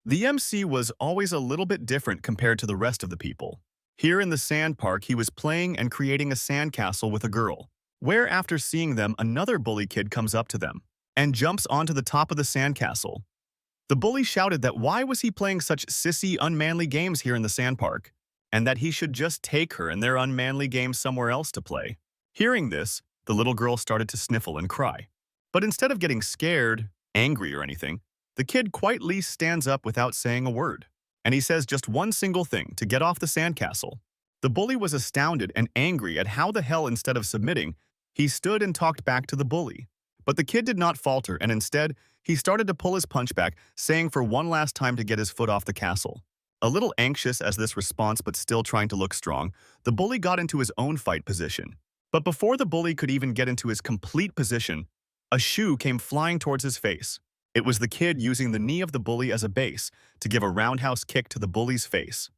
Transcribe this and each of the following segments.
The MC was always a little bit different compared to the rest of the people. Here in the sand park, he was playing and creating a sandcastle with a girl, where after seeing them, another bully kid comes up to them and jumps onto the top of the sandcastle. The bully shouted that why was he playing such sissy, unmanly games here in the sand park, and that he should just take her and their unmanly games somewhere else to play. Hearing this, the little girl started to sniffle and cry. But instead of getting scared, angry, or anything, the kid quietly stands up without saying a word, and he says just one single thing to get off the sandcastle. The bully was astounded and angry at how the hell, instead of submitting, he stood and talked back to the bully. But the kid did not falter, and instead, he started to pull his punch back, saying for one last time to get his foot off the castle. A little anxious as this response but still trying to look strong, the bully got into his own fight position. But before the bully could even get into his complete position, a shoe came flying towards his face. It was the kid using the knee of the bully as a base to give a roundhouse kick to the bully's face.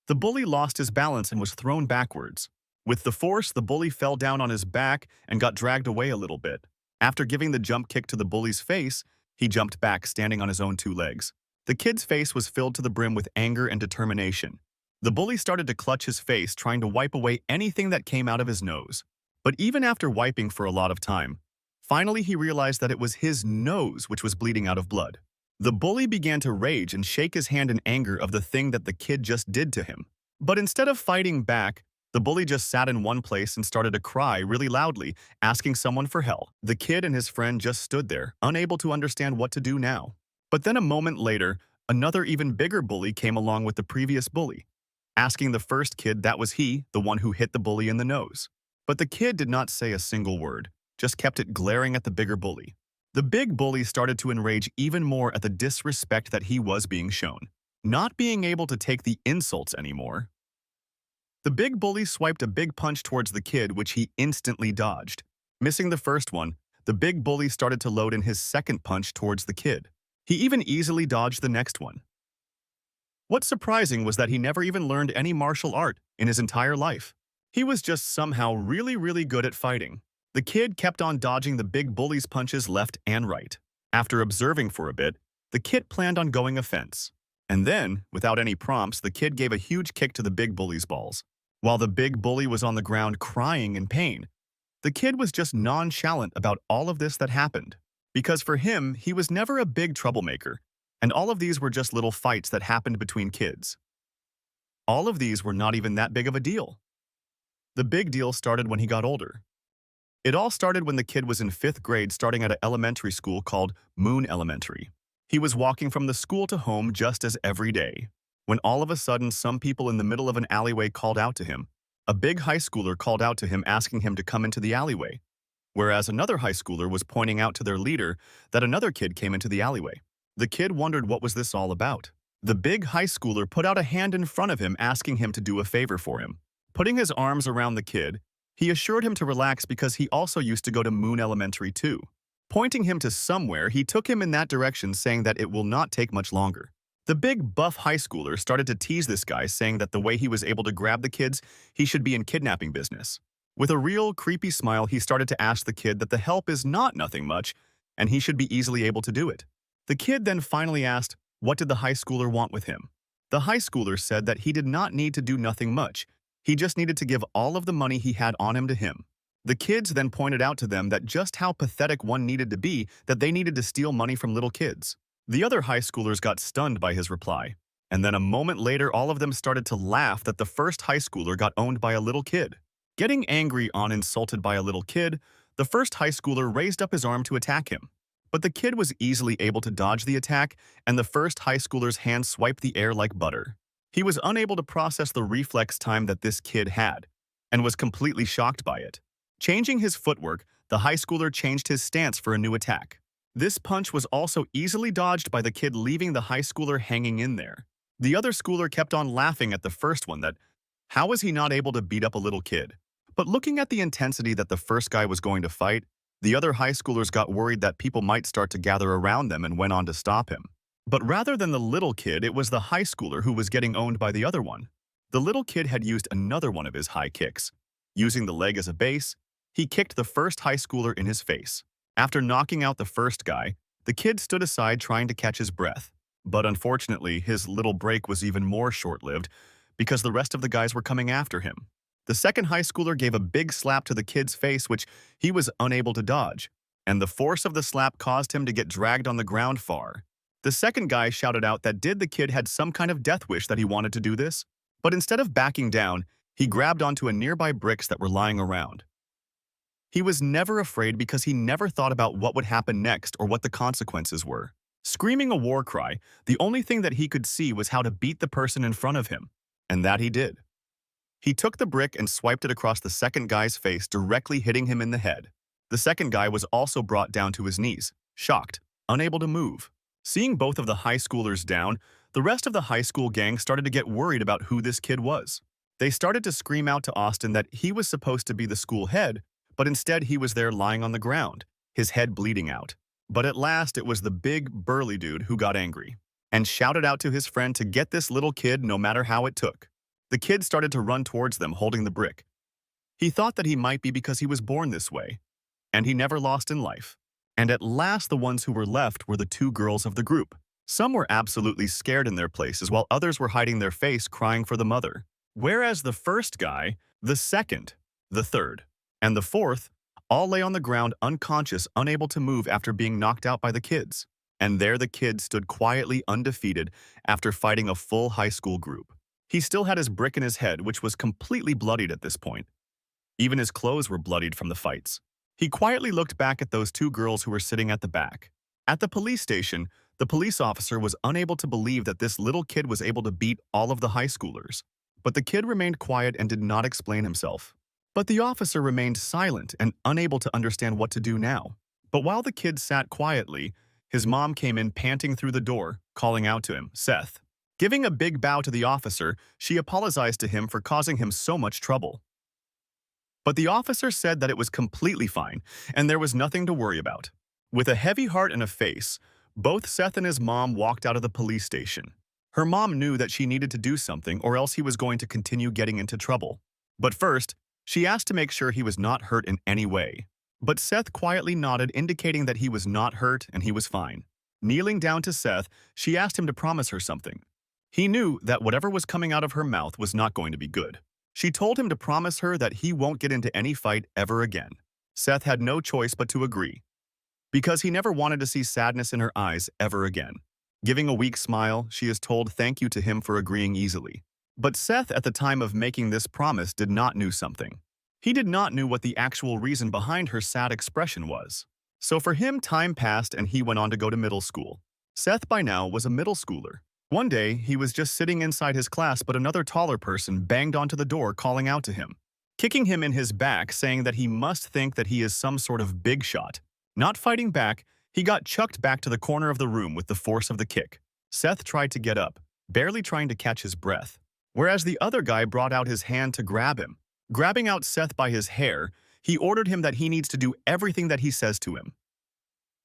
The bully lost his balance and was thrown backwards. With the force, the bully fell down on his back and got dragged away a little bit. After giving the jump kick to the bully's face, he jumped back, standing on his own two legs. The kid's face was filled to the brim with anger and determination. The bully started to clutch his face, trying to wipe away anything that came out of his nose. But even after wiping for a lot of time, finally he realized that it was his nose which was bleeding out of blood. The bully began to rage and shake his hand in anger of the thing that the kid just did to him. But instead of fighting back, the bully just sat in one place and started to cry really loudly, asking someone for help. The kid and his friend just stood there, unable to understand what to do now. But then a moment later, another even bigger bully came along with the previous bully, asking the first kid that was he, the one who hit the bully in the nose. But the kid did not say a single word, just kept it glaring at the bigger bully. The big bully started to enrage even more at the disrespect that he was being shown, not being able to take the insults anymore. The big bully swiped a big punch towards the kid, which he instantly dodged. Missing the first one, the big bully started to load in his second punch towards the kid. He even easily dodged the next one. What's surprising was that he never even learned any martial art in his entire life. He was just somehow really good at fighting. The kid kept on dodging the big bully's punches left and right. After observing for a bit, the kid planned on going offense. And then, without any prompts, the kid gave a huge kick to the big bully's balls. While the big bully was on the ground crying in pain, the kid was just nonchalant about all of this that happened. Because for him, he was never a big troublemaker, and all of these were just little fights that happened between kids. All of these were not even that big of a deal. The big deal started when he got older. It all started when the kid was in 5th grade, starting at an elementary school called Moon Elementary. He was walking from the school to home just as every day, when all of a sudden some people in the middle of an alleyway called out to him. A big high schooler called out to him asking him to come into the alleyway, whereas another high schooler was pointing out to their leader that another kid came into the alleyway. The kid wondered what was this all about. The big high schooler put out a hand in front of him asking him to do a favor for him. Putting his arms around the kid, he assured him to relax because he also used to go to Moon Elementary too. Pointing him to somewhere, he took him in that direction, saying that it will not take much longer. The big buff high schooler started to tease this guy, saying that the way he was able to grab the kids, he should be in kidnapping business. With a real creepy smile, he started to ask the kid that the help is not nothing much, and he should be easily able to do it. The kid then finally asked, what did the high schooler want with him? The high schooler said that he did not need to do nothing much. He just needed to give all of the money he had on him to him. The kids then pointed out to them that just how pathetic one needed to be, that they needed to steal money from little kids. The other high schoolers got stunned by his reply. And then a moment later, all of them started to laugh that the first high schooler got owned by a little kid. Getting angry on insulted by a little kid, the first high schooler raised up his arm to attack him. But the kid was easily able to dodge the attack, and the first high schooler's hand swiped the air like butter. He was unable to process the reflex time that this kid had, and was completely shocked by it. Changing his footwork, the high schooler changed his stance for a new attack. This punch was also easily dodged by the kid, leaving the high schooler hanging in there. The other schooler kept on laughing at the first one that, how was he not able to beat up a little kid? But looking at the intensity that the first guy was going to fight, the other high schoolers got worried that people might start to gather around them and went on to stop him. But rather than the little kid, it was the high schooler who was getting owned by the other one. The little kid had used another one of his high kicks. Using the leg as a base, he kicked the first high schooler in his face. After knocking out the first guy, the kid stood aside trying to catch his breath. But unfortunately, his little break was even more short-lived because the rest of the guys were coming after him. The second high schooler gave a big slap to the kid's face, which he was unable to dodge, and the force of the slap caused him to get dragged on the ground far. The second guy shouted out that the kid had some kind of death wish that he wanted to do this, but instead of backing down, he grabbed onto a nearby bricks that were lying around. He was never afraid because he never thought about what would happen next or what the consequences were. Screaming a war cry, the only thing that he could see was how to beat the person in front of him, and that he did. He took the brick and swiped it across the second guy's face, directly hitting him in the head. The second guy was also brought down to his knees, shocked, unable to move. Seeing both of the high schoolers down, the rest of the high school gang started to get worried about who this kid was. They started to scream out to Austin that he was supposed to be the school head, but instead he was there lying on the ground, his head bleeding out. But at last it was the big, burly dude who got angry and shouted out to his friend to get this little kid no matter how it took. The kid started to run towards them holding the brick. He thought that he might be because he was born this way, and he never lost in life. And at last the ones who were left were the two girls of the group. Some were absolutely scared in their places while others were hiding their face crying for the mother. Whereas the first guy, the second, the third, and the fourth all lay on the ground unconscious, unable to move after being knocked out by the kids. And there the kid stood quietly undefeated after fighting a full high school group. He still had his brick in his head, which was completely bloodied at this point. Even his clothes were bloodied from the fights. He quietly looked back at those two girls who were sitting at the back. At the police station, the police officer was unable to believe that this little kid was able to beat all of the high schoolers. But the kid remained quiet and did not explain himself. But the officer remained silent and unable to understand what to do now. But while the kid sat quietly, his mom came in panting through the door, calling out to him, "Seth." Giving a big bow to the officer, she apologized to him for causing him so much trouble. But the officer said that it was completely fine, and there was nothing to worry about. With a heavy heart and a face, both Seth and his mom walked out of the police station. Her mom knew that she needed to do something or else he was going to continue getting into trouble. But first, she asked to make sure he was not hurt in any way. But Seth quietly nodded, indicating that he was not hurt and he was fine. Kneeling down to Seth, she asked him to promise her something. He knew that whatever was coming out of her mouth was not going to be good. She told him to promise her that he won't get into any fight ever again. Seth had no choice but to agree, because he never wanted to see sadness in her eyes ever again. Giving a weak smile, she is told thank you to him for agreeing easily. But Seth, at the time of making this promise, did not know something. He did not know what the actual reason behind her sad expression was. So for him, time passed and he went on to go to middle school. Seth by now was a middle schooler. One day, he was just sitting inside his class, but another taller person banged onto the door calling out to him, kicking him in his back, saying that he must think that he is some sort of big shot. Not fighting back, he got chucked back to the corner of the room with the force of the kick. Seth tried to get up, barely trying to catch his breath, whereas the other guy brought out his hand to grab him. Grabbing out Seth by his hair, he ordered him that he needs to do everything that he says to him.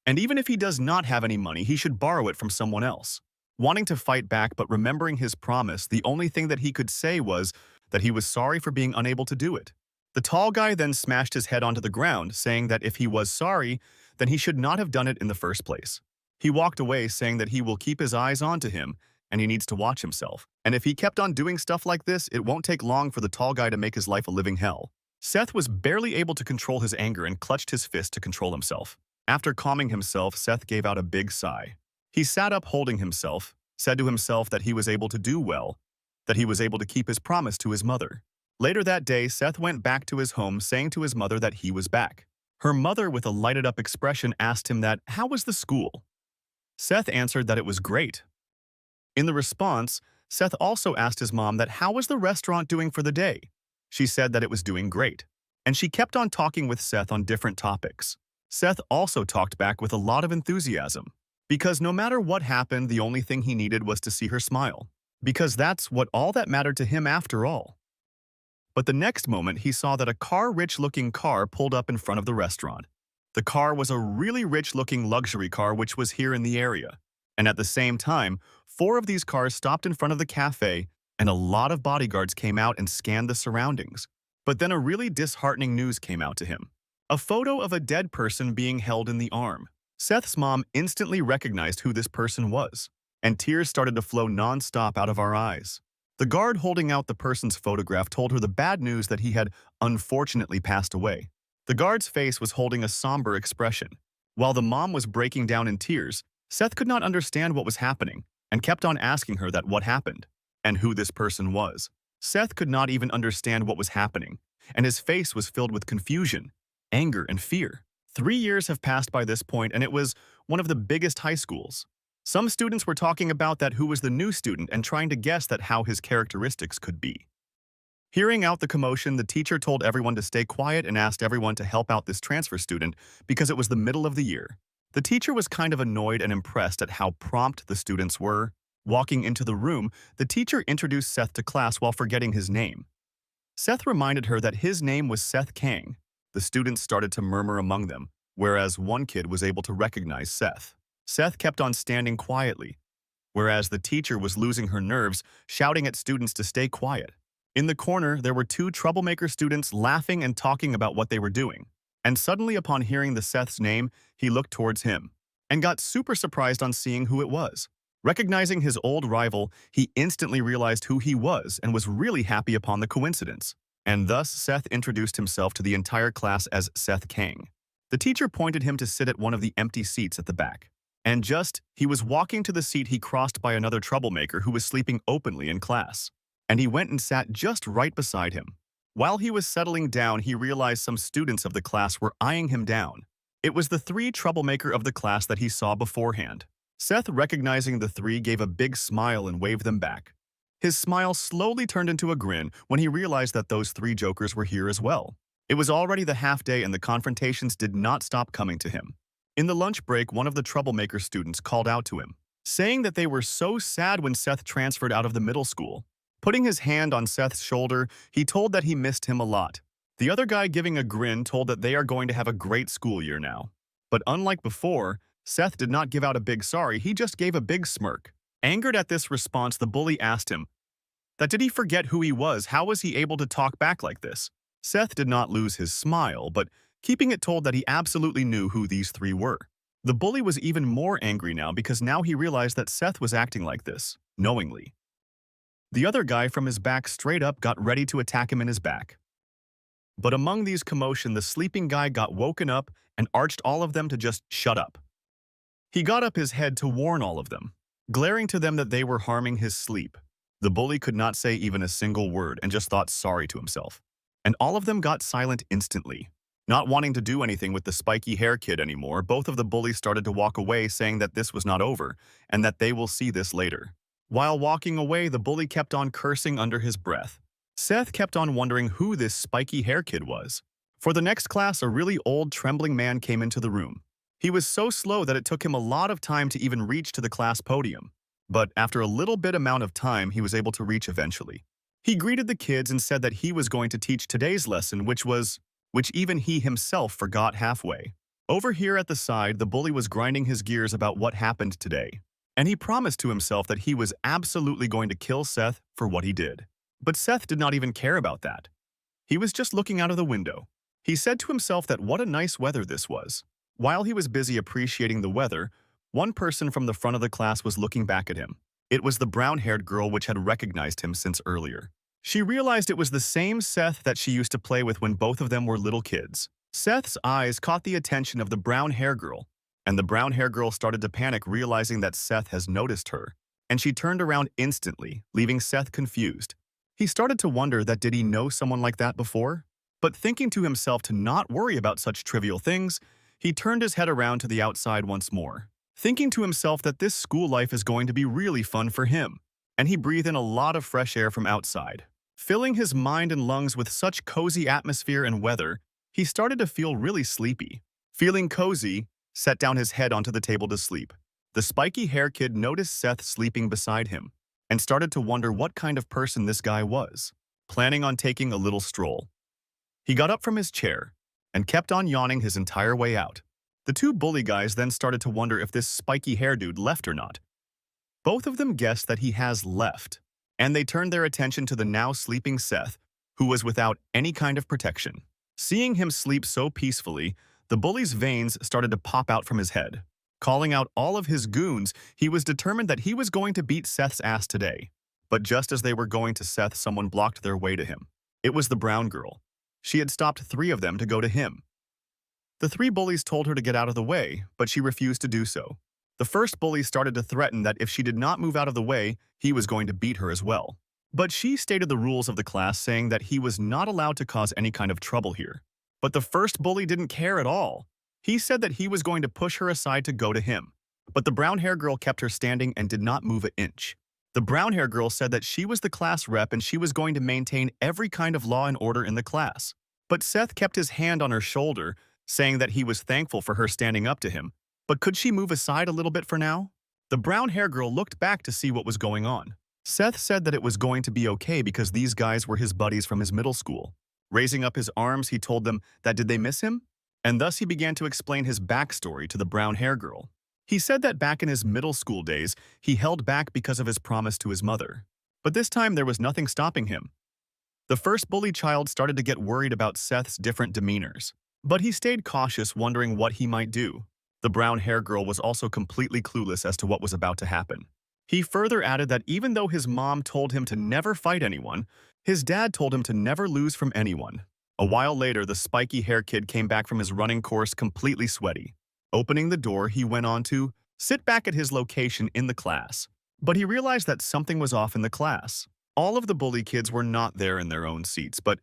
And even if he does not have any money, he should borrow it from someone else. Wanting to fight back but remembering his promise, the only thing that he could say was that he was sorry for being unable to do it. The tall guy then smashed his head onto the ground, saying that if he was sorry, then he should not have done it in the first place. He walked away saying that he will keep his eyes onto him and he needs to watch himself. And if he kept on doing stuff like this, it won't take long for the tall guy to make his life a living hell. Seth was barely able to control his anger and clutched his fist to control himself. After calming himself, Seth gave out a big sigh. He sat up holding himself, said to himself that he was able to do well, that he was able to keep his promise to his mother. Later that day, Seth went back to his home saying to his mother that he was back. Her mother, with a lighted-up expression, asked him that, how was the school? Seth answered that it was great. In the response, Seth also asked his mom that how was the restaurant doing for the day? She said that it was doing great. And she kept on talking with Seth on different topics. Seth also talked back with a lot of enthusiasm. Because no matter what happened, the only thing he needed was to see her smile. Because that's what all that mattered to him after all. But the next moment, he saw that a rich-looking car pulled up in front of the restaurant. The car was a really rich-looking luxury car which was here in the area. And at the same time, 4 of these cars stopped in front of the cafe, and a lot of bodyguards came out and scanned the surroundings. But then a really disheartening news came out to him. A photo of a dead person being held in the arm. Seth's mom instantly recognized who this person was. and tears started to flow non-stop out of our eyes. The guard holding out the person's photograph told her the bad news that he had unfortunately passed away. The guard's face was holding a somber expression. While the mom was breaking down in tears, Seth could not understand what was happening and kept on asking her that what happened and who this person was. Seth could not even understand what was happening, and his face was filled with confusion, anger, and fear. 3 years have passed by this point, and it was one of the biggest high schools. Some students were talking about that who was the new student and trying to guess that how his characteristics could be. Hearing out the commotion, the teacher told everyone to stay quiet and asked everyone to help out this transfer student because it was the middle of the year. The teacher was kind of annoyed and impressed at how prompt the students were. Walking into the room, the teacher introduced Seth to class while forgetting his name. Seth reminded her that his name was Seth Kang. The students started to murmur among them, whereas one kid was able to recognize Seth. Seth kept on standing quietly, whereas the teacher was losing her nerves, shouting at students to stay quiet. In the corner, there were 2 troublemaker students laughing and talking about what they were doing. And suddenly, upon hearing the Seth's name, he looked towards him and got super surprised on seeing who it was. Recognizing his old rival, he instantly realized who he was and was really happy upon the coincidence. And thus, Seth introduced himself to the entire class as Seth Kang. The teacher pointed him to sit at one of the empty seats at the back. And he was walking to the seat he crossed by another troublemaker who was sleeping openly in class. And he went and sat just right beside him. While he was settling down, he realized some students of the class were eyeing him down. It was the 3 troublemaker of the class that he saw beforehand. Seth, recognizing the 3, gave a big smile and waved them back. His smile slowly turned into a grin when he realized that those 3 jokers were here as well. It was already the half day and the confrontations did not stop coming to him. In the lunch break, one of the troublemaker students called out to him, saying that they were so sad when Seth transferred out of the middle school. Putting his hand on Seth's shoulder, he told that he missed him a lot. The other guy, giving a grin, told that they are going to have a great school year now. But unlike before, Seth did not give out a big sorry, he just gave a big smirk. Angered at this response, the bully asked him that did he forget who he was? How was he able to talk back like this? Seth did not lose his smile, but keeping it told that he absolutely knew who these 3 were. The bully was even more angry now because now he realized that Seth was acting like this, knowingly. The other guy from his back straight up got ready to attack him in his back. But among these commotion, the sleeping guy got woken up and urged all of them to just shut up. He got up his head to warn all of them, glaring to them that they were harming his sleep. The bully could not say even a single word and just thought sorry to himself. And all of them got silent instantly. Not wanting to do anything with the spiky hair kid anymore, both of the bullies started to walk away, saying that this was not over and that they will see this later. While walking away, the bully kept on cursing under his breath. Seth kept on wondering who this spiky hair kid was. For the next class, a really old, trembling man came into the room. He was so slow that it took him a lot of time to even reach to the class podium. But after a little bit amount of time, he was able to reach eventually. He greeted the kids and said that he was going to teach today's lesson, which even he himself forgot halfway. Over here at the side, the bully was grinding his gears about what happened today. And he promised to himself that he was absolutely going to kill Seth for what he did. But Seth did not even care about that. He was just looking out of the window. He said to himself that what a nice weather this was. While he was busy appreciating the weather, one person from the front of the class was looking back at him. It was the brown-haired girl which had recognized him since earlier. She realized it was the same Seth that she used to play with when both of them were little kids. Seth's eyes caught the attention of the brown-haired girl, and the brown-haired girl started to panic, realizing that Seth has noticed her, and she turned around instantly, leaving Seth confused. He started to wonder that did he know someone like that before? But thinking to himself to not worry about such trivial things, he turned his head around to the outside once more, thinking to himself that this school life is going to be really fun for him, and he breathed in a lot of fresh air from outside. Filling his mind and lungs with such cozy atmosphere and weather, he started to feel really sleepy. Feeling cozy, set down his head onto the table to sleep. The spiky hair kid noticed Seth sleeping beside him and started to wonder what kind of person this guy was, planning on taking a little stroll. He got up from his chair and kept on yawning his entire way out. The 2 bully guys then started to wonder if this spiky hair dude left or not. Both of them guessed that he has left, and they turned their attention to the now sleeping Seth, who was without any kind of protection. Seeing him sleep so peacefully, the bully's veins started to pop out from his head, Calling out all of his goons, he was determined that he was going to beat Seth's ass today. But just as they were going to Seth, someone blocked their way to him. It was the brown girl. She had stopped 3 of them to go to him. The 3 bullies told her to get out of the way, but she refused to do so. The first bully started to threaten that if she did not move out of the way, he was going to beat her as well. But she stated the rules of the class, saying that he was not allowed to cause any kind of trouble here. But the first bully didn't care at all. He said that he was going to push her aside to go to him. But the brown hair girl kept her standing and did not move an inch. The brown hair girl said that she was the class rep and she was going to maintain every kind of law and order in the class. But Seth kept his hand on her shoulder, saying that he was thankful for her standing up to him. But could she move aside a little bit for now? The brown hair girl looked back to see what was going on. Seth said that it was going to be okay because these guys were his buddies from his middle school. Raising up his arms, he told them that did they miss him? And thus he began to explain his backstory to the brown hair girl. He said that back in his middle school days, he held back because of his promise to his mother. But this time there was nothing stopping him. The first bully child started to get worried about Seth's different demeanors. But he stayed cautious, wondering what he might do. The brown hair girl was also completely clueless as to what was about to happen. He further added that even though his mom told him to never fight anyone, his dad told him to never lose from anyone. A while later, the spiky hair kid came back from his running course completely sweaty. Opening the door, he went on to sit back at his location in the class. But he realized that something was off in the class. All of the bully kids were not there in their own seats, but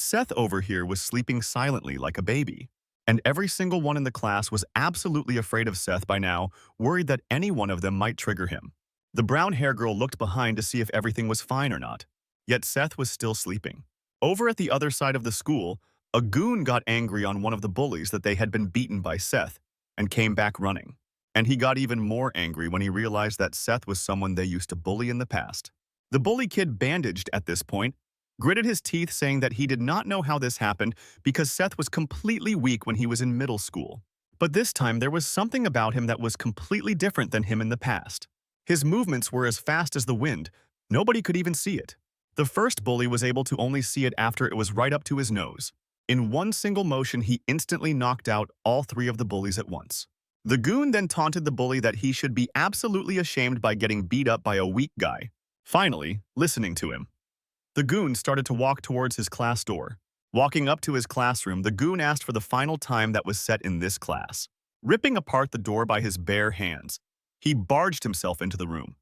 Seth over here was sleeping silently like a baby. And every single one in the class was absolutely afraid of Seth by now, worried that any one of them might trigger him. The brown hair girl looked behind to see if everything was fine or not. Yet Seth was still sleeping. Over at the other side of the school, a goon got angry on one of the bullies that they had been beaten by Seth and came back running. And he got even more angry when he realized that Seth was someone they used to bully in the past. The bully kid, bandaged at this point, gritted his teeth, saying that he did not know how this happened because Seth was completely weak when he was in middle school. But this time there was something about him that was completely different than him in the past. His movements were as fast as the wind. Nobody could even see it. The first bully was able to only see it after it was right up to his nose. In one single motion, he instantly knocked out all 3 of the bullies at once. The goon then taunted the bully that he should be absolutely ashamed by getting beat up by a weak guy. Finally, listening to him, the goon started to walk towards his class door. Walking up to his classroom, the goon asked for the final time that was set in this class. Ripping apart the door by his bare hands, he barged himself into the room.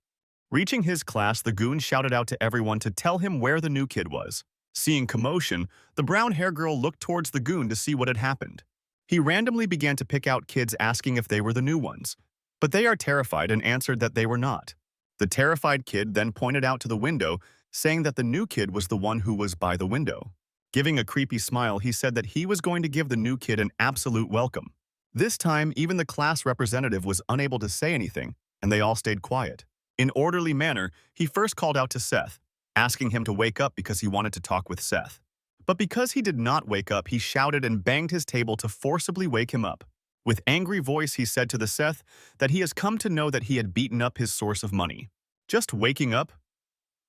Reaching his class, the goon shouted out to everyone to tell him where the new kid was. Seeing commotion, the brown hair girl looked towards the goon to see what had happened. He randomly began to pick out kids, asking if they were the new ones. But they are terrified and answered that they were not. The terrified kid then pointed out to the window, saying that the new kid was the one who was by the window. Giving a creepy smile, he said that he was going to give the new kid an absolute welcome. This time, even the class representative was unable to say anything, and they all stayed quiet. In orderly manner, he first called out to Seth, asking him to wake up because he wanted to talk with Seth. But because he did not wake up, he shouted and banged his table to forcibly wake him up. With angry voice, he said to the Seth that he has come to know that he had beaten up his source of money. Just waking up?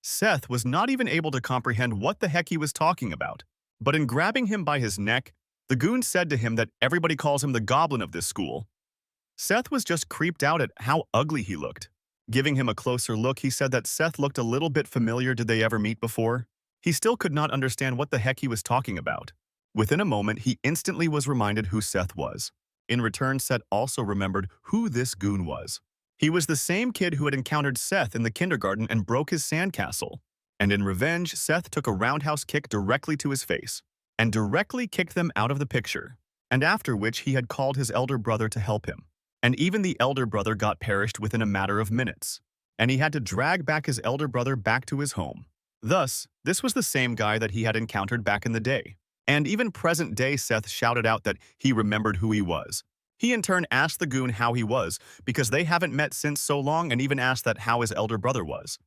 Seth was not even able to comprehend what the heck he was talking about. But in grabbing him by his neck, the goon said to him that everybody calls him the goblin of this school. Seth was just creeped out at how ugly he looked. Giving him a closer look, he said that Seth looked a little bit familiar. Did they ever meet before? He still could not understand what the heck he was talking about. Within a moment, he instantly was reminded who Seth was. In return, Seth also remembered who this goon was. He was the same kid who had encountered Seth in the kindergarten and broke his sandcastle. And in revenge, Seth took a roundhouse kick directly to his face and directly kicked them out of the picture. And after which he had called his elder brother to help him. And even the elder brother got perished within a matter of minutes. And he had to drag back his elder brother back to his home. Thus, this was the same guy that he had encountered back in the day. And even present day, Seth shouted out that he remembered who he was. He in turn asked the goon how he was, because they haven't met since so long, and even asked that how his elder brother was.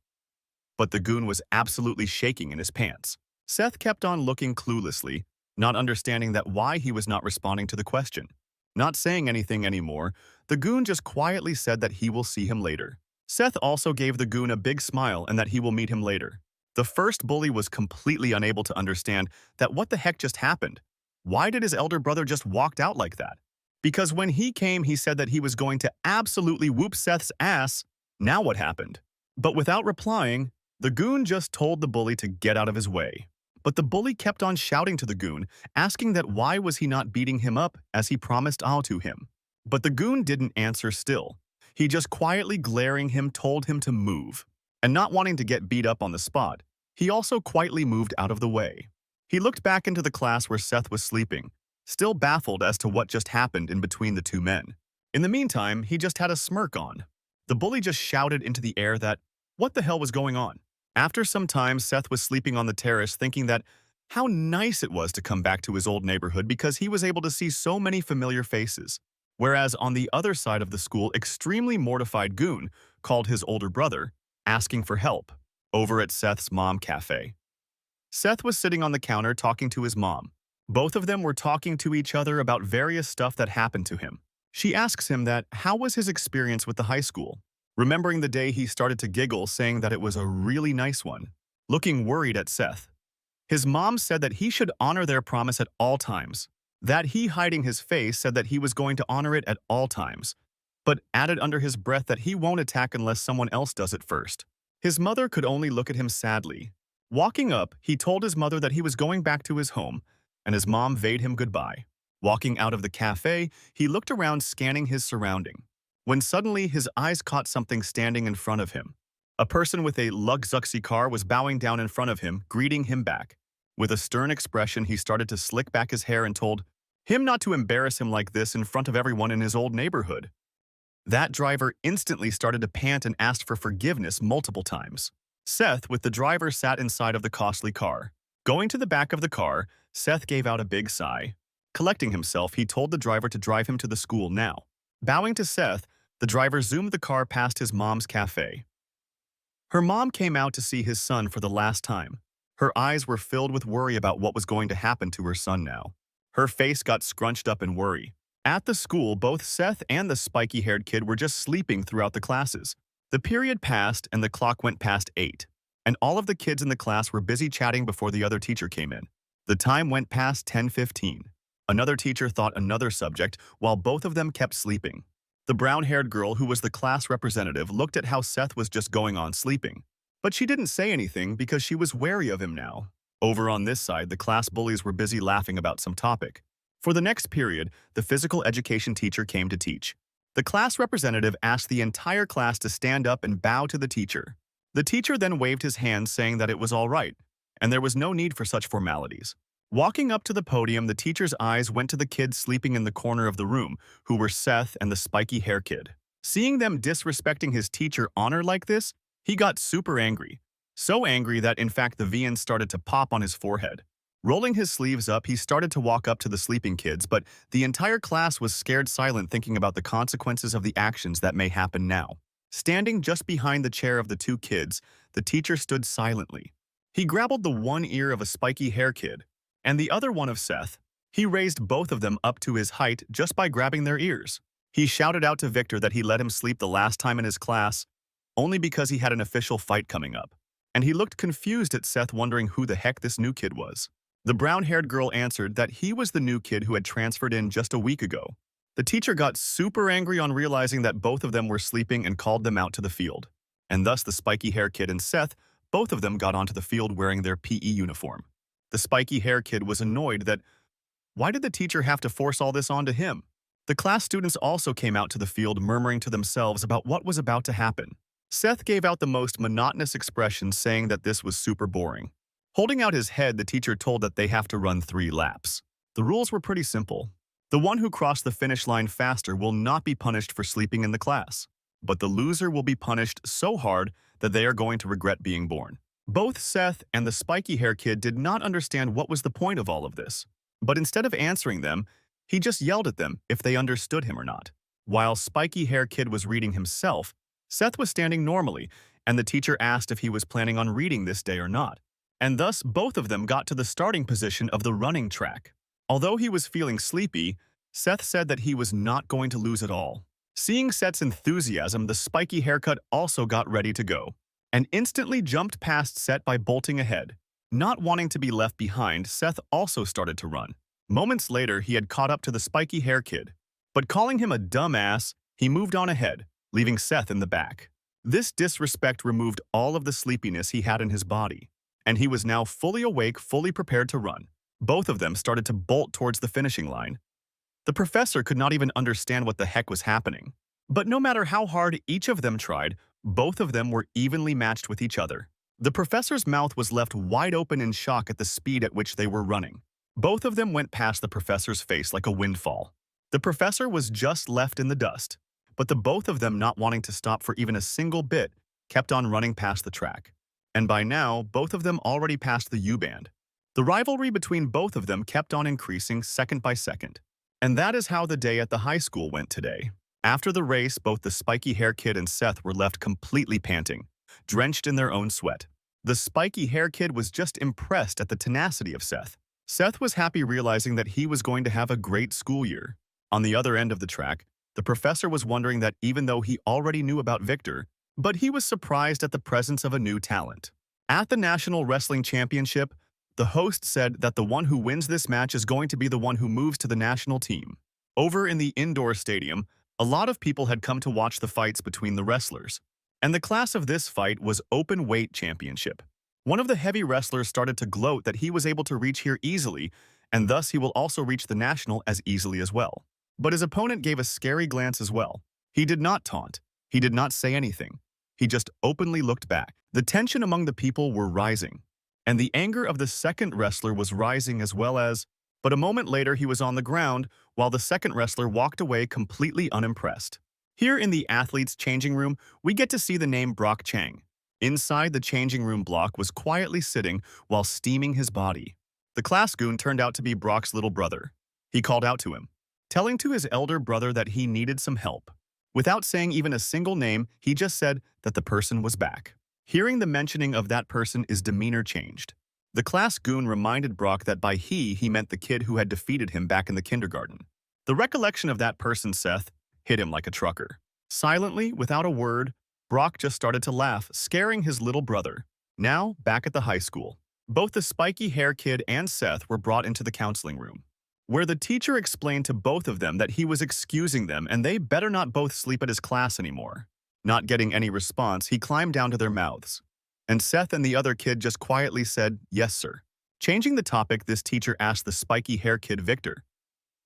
But the goon was absolutely shaking in his pants. Seth kept on looking cluelessly, not understanding that why he was not responding to the question. Not saying anything anymore, the goon just quietly said that he will see him later. Seth also gave the goon a big smile and that he will meet him later. The first bully was completely unable to understand that what the heck just happened. Why did his elder brother just walk out like that? Because when he came, he said that he was going to absolutely whoop Seth's ass. Now what happened? But without replying, the goon just told the bully to get out of his way. But the bully kept on shouting to the goon, asking that why was he not beating him up as he promised to him. But the goon didn't answer still. He just quietly glaring him told him to move. And not wanting to get beat up on the spot, he also quietly moved out of the way. He looked back into the class where Seth was sleeping, still baffled as to what just happened in between the two men. In the meantime, he just had a smirk on. The bully just shouted into the air that, what the hell was going on? After some time, Seth was sleeping on the terrace thinking that how nice it was to come back to his old neighborhood because he was able to see so many familiar faces. Whereas on the other side of the school, extremely mortified goon called his older brother, asking for help, over at Seth's mom cafe. Seth was sitting on the counter talking to his mom. Both of them were talking to each other about various stuff that happened to him. She asks him that how was his experience with the high school, remembering the day he started to giggle saying that it was a really nice one, looking worried at Seth. His mom said that he should honor their promise at all times, that he hiding his face said that he was going to honor it at all times, but added under his breath that he won't attack unless someone else does it first. His mother could only look at him sadly. Walking up, he told his mother that he was going back to his home, and his mom bade him goodbye. Walking out of the cafe, he looked around scanning his surrounding, when suddenly his eyes caught something standing in front of him. A person with a Luxury car was bowing down in front of him, greeting him back. With a stern expression, he started to slick back his hair and told him not to embarrass him like this in front of everyone in his old neighborhood. That driver instantly started to pant and asked for forgiveness multiple times. Seth, with the driver, sat inside of the costly car. Going to the back of the car, Seth gave out a big sigh. Collecting himself, he told the driver to drive him to the school now. Bowing to Seth, the driver zoomed the car past his mom's cafe. Her mom came out to see his son for the last time. Her eyes were filled with worry about what was going to happen to her son now. Her face got scrunched up in worry. At the school, both Seth and the spiky-haired kid were just sleeping throughout the classes. The period passed and the clock went past 8, and all of the kids in the class were busy chatting before the other teacher came in. The time went past 10:15. Another teacher thought another subject while both of them kept sleeping. The brown-haired girl, who was the class representative, looked at how Seth was just going on sleeping. But she didn't say anything because she was wary of him now. Over on this side, the class bullies were busy laughing about some topic. For the next period, the physical education teacher came to teach. The class representative asked the entire class to stand up and bow to the teacher. The teacher then waved his hand saying that it was all right, and there was no need for such formalities. Walking up to the podium, the teacher's eyes went to the kids sleeping in the corner of the room, who were Seth and the spiky hair kid. Seeing them disrespecting his teacher honor like this, he got super angry. So angry that in fact the veins started to pop on his forehead. Rolling his sleeves up, he started to walk up to the sleeping kids, but the entire class was scared silent thinking about the consequences of the actions that may happen now. Standing just behind the chair of the two kids, the teacher stood silently. He grabbed the one ear of a spiky hair kid, and the other one of Seth. He raised both of them up to his height just by grabbing their ears. He shouted out to Victor that he let him sleep the last time in his class, only because he had an official fight coming up. And he looked confused at Seth, wondering who the heck this new kid was. The brown-haired girl answered that he was the new kid who had transferred in just a week ago. The teacher got super angry on realizing that both of them were sleeping and called them out to the field. And thus the spiky hair kid and Seth, both of them got onto the field wearing their PE uniform. The spiky hair kid was annoyed that why did the teacher have to force all this onto him? The class students also came out to the field murmuring to themselves about what was about to happen. Seth gave out the most monotonous expression, saying that this was super boring. Holding out his head, the teacher told that they have to run 3 laps. The rules were pretty simple. The one who crossed the finish line faster will not be punished for sleeping in the class, but the loser will be punished so hard that they are going to regret being born. Both Seth and the spiky hair kid did not understand what was the point of all of this, but instead of answering them, he just yelled at them if they understood him or not. While spiky hair kid was reading himself, Seth was standing normally, and the teacher asked if he was planning on reading this day or not. And thus, both of them got to the starting position of the running track. Although he was feeling sleepy, Seth said that he was not going to lose at all. Seeing Seth's enthusiasm, the spiky haircut also got ready to go, and instantly jumped past Seth by bolting ahead. Not wanting to be left behind, Seth also started to run. Moments later, he had caught up to the spiky hair kid. But calling him a dumbass, he moved on ahead, leaving Seth in the back. This disrespect removed all of the sleepiness he had in his body, and he was now fully awake, fully prepared to run. Both of them started to bolt towards the finishing line. The professor could not even understand what the heck was happening. But no matter how hard each of them tried, both of them were evenly matched with each other. The professor's mouth was left wide open in shock at the speed at which they were running. Both of them went past the professor's face like a windfall. The professor was just left in the dust, but the both of them, not wanting to stop for even a single bit, kept on running past the track. And by now, both of them already passed the U-band. The rivalry between both of them kept on increasing second by second. And that is how the day at the high school went today. After the race, both the spiky hair kid and Seth were left completely panting, drenched in their own sweat. The spiky hair kid was just impressed at the tenacity of Seth. Seth was happy, realizing that he was going to have a great school year. On the other end of the track, the professor was wondering that even though he already knew about Victor, but he was surprised at the presence of a new talent. At the National Wrestling Championship, the host said that the one who wins this match is going to be the one who moves to the national team. Over in the indoor stadium, a lot of people had come to watch the fights between the wrestlers, and the class of this fight was open weight championship. One of the heavy wrestlers started to gloat that he was able to reach here easily, and thus he will also reach the national as easily as well. But his opponent gave a scary glance as well. He did not taunt. He did not say anything. He just openly looked back. The tension among the people were rising, and the anger of the second wrestler was rising as well as, but a moment later he was on the ground while the second wrestler walked away completely unimpressed. Here in the athletes' changing room, we get to see the name Brock Chang. Inside the changing room, Block was quietly sitting while steaming his body. The class goon turned out to be Brock's little brother. He called out to him, telling to his elder brother that he needed some help. Without saying even a single name, he just said that the person was back. Hearing the mentioning of that person, his demeanor changed. The class goon reminded Brock that by he meant the kid who had defeated him back in the kindergarten. The recollection of that person, Seth, hit him like a trucker. Silently, without a word, Brock just started to laugh, scaring his little brother. Now, back at the high school, both the spiky hair kid and Seth were brought into the counseling room, where the teacher explained to both of them that he was excusing them and they better not both sleep at his class anymore. Not getting any response, he climbed down to their mouths, and Seth and the other kid just quietly said, "Yes, sir." Changing the topic, this teacher asked the spiky hair kid, Victor,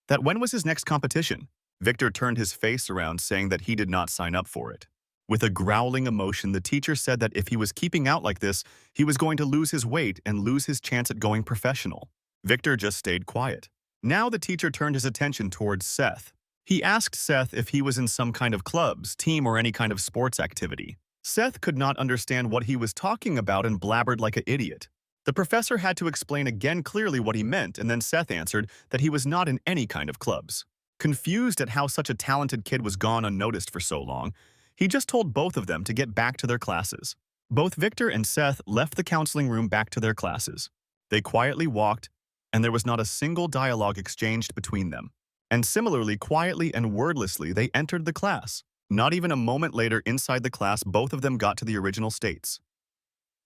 that when was his next competition? Victor turned his face around, saying that he did not sign up for it. With a growling emotion, the teacher said that if he was keeping out like this, he was going to lose his weight and lose his chance at going professional. Victor just stayed quiet. Now the teacher turned his attention towards Seth. He asked Seth if he was in some kind of clubs, team, or any kind of sports activity. Seth could not understand what he was talking about and blabbered like an idiot. The professor had to explain again clearly what he meant, and then Seth answered that he was not in any kind of clubs. Confused at how such a talented kid was gone unnoticed for so long, he just told both of them to get back to their classes. Both Victor and Seth left the counseling room back to their classes. They quietly walked, and there was not a single dialogue exchanged between them. And similarly, quietly and wordlessly, they entered the class. Not even a moment later, inside the class, both of them got to the original states.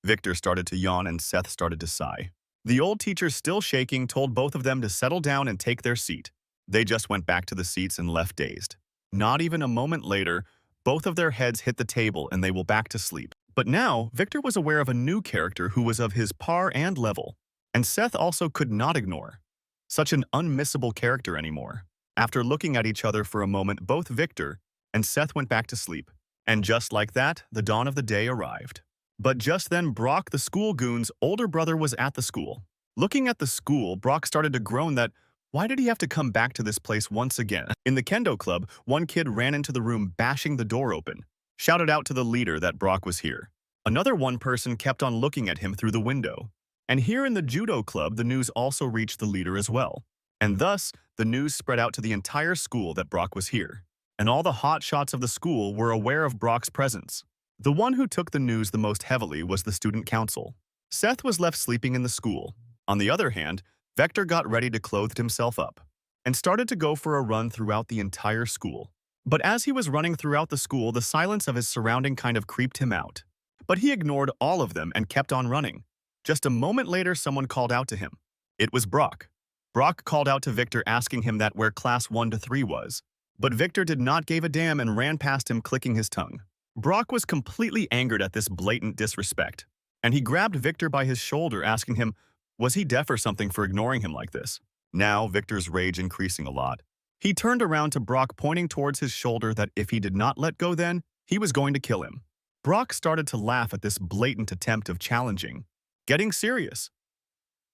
Victor started to yawn and Seth started to sigh. The old teacher, still shaking, told both of them to settle down and take their seat. They just went back to the seats and left dazed. Not even a moment later, both of their heads hit the table and they were back to sleep. But now, Victor was aware of a new character who was of his par and level, and Seth also could not ignore such an unmissable character anymore. After looking at each other for a moment, both Victor and Seth went back to sleep. And just like that, the dawn of the day arrived. But just then, Brock, the school goon's older brother, was at the school. Looking at the school, Brock started to groan that why did he have to come back to this place once again? In the kendo club, one kid ran into the room, bashing the door open, shouted out to the leader that Brock was here. Another one person kept on looking at him through the window. And here in the judo club, the news also reached the leader as well. And thus, the news spread out to the entire school that Brock was here. And all the hot shots of the school were aware of Brock's presence. The one who took the news the most heavily was the student council. Seth was left sleeping in the school. On the other hand, Victor got ready to clothe himself up and started to go for a run throughout the entire school. But as he was running throughout the school, the silence of his surrounding kind of creeped him out. But he ignored all of them and kept on running. Just a moment later, someone called out to him. It was Brock. Brock called out to Victor, asking him that where class 1 to 3 was. But Victor did not give a damn and ran past him, clicking his tongue. Brock was completely angered at this blatant disrespect, and he grabbed Victor by his shoulder, asking him, was he deaf or something for ignoring him like this? Now, Victor's rage increasing a lot. He turned around to Brock, pointing towards his shoulder that if he did not let go then, he was going to kill him. Brock started to laugh at this blatant attempt of challenging, getting serious.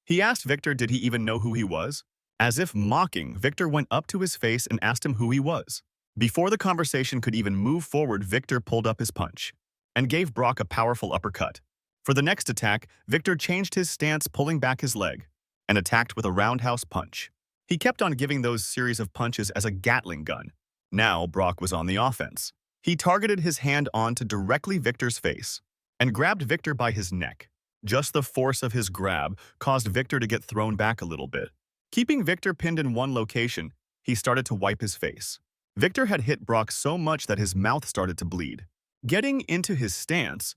He asked Victor did he even know who he was? As if mocking, Victor went up to his face and asked him who he was. Before the conversation could even move forward, Victor pulled up his punch and gave Brock a powerful uppercut. For the next attack, Victor changed his stance, pulling back his leg, and attacked with a roundhouse punch. He kept on giving those series of punches as a Gatling gun. Now Brock was on the offense. He targeted his hand onto directly Victor's face and grabbed Victor by his neck. Just the force of his grab caused Victor to get thrown back a little bit. Keeping Victor pinned in one location, he started to wipe his face. Victor had hit Brock so much that his mouth started to bleed. Getting into his stance,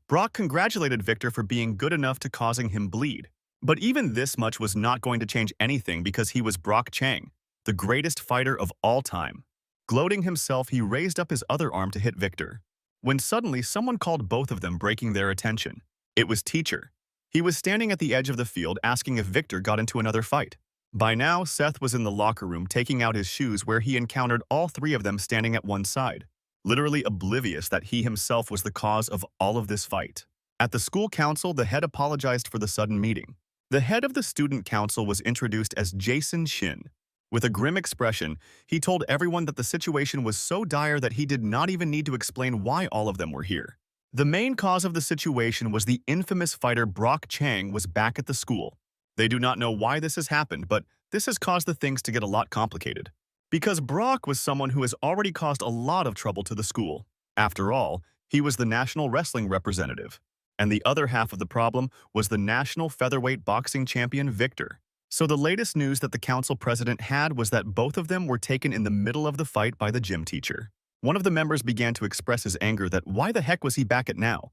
Brock congratulated Victor for being good enough to causing him bleed. But even this much was not going to change anything because he was Brock Chang, the greatest fighter of all time. Gloating himself, he raised up his other arm to hit Victor, when suddenly someone called both of them, breaking their attention. It was Teacher. He was standing at the edge of the field asking if Victor got into another fight. By now, Seth was in the locker room taking out his shoes where he encountered all three of them standing at one side, literally oblivious that he himself was the cause of all of this fight. At the school council, the head apologized for the sudden meeting. The head of the student council was introduced as Jason Shin. With a grim expression, he told everyone that the situation was so dire that he did not even need to explain why all of them were here. The main cause of the situation was the infamous fighter Brock Chang was back at the school. They do not know why this has happened, but this has caused the things to get a lot complicated. Because Brock was someone who has already caused a lot of trouble to the school. After all, he was the national wrestling representative. And the other half of the problem was the national featherweight boxing champion Victor. So the latest news that the council president had was that both of them were taken in the middle of the fight by the gym teacher. One of the members began to express his anger that why the heck was he back at now?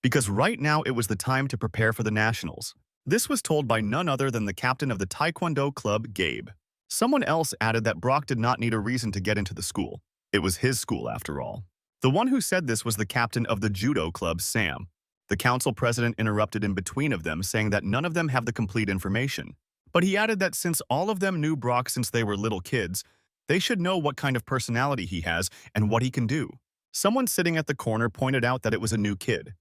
Because right now it was the time to prepare for the nationals. This was told by none other than the captain of the Taekwondo club, Gabe. Someone else added that Brock did not need a reason to get into the school. It was his school after all. The one who said this was the captain of the judo club, Sam. The council president interrupted in between of them, saying that none of them have the complete information. But he added that since all of them knew Brock since they were little kids, they should know what kind of personality he has and what he can do. Someone sitting at the corner pointed out that it was a new kid.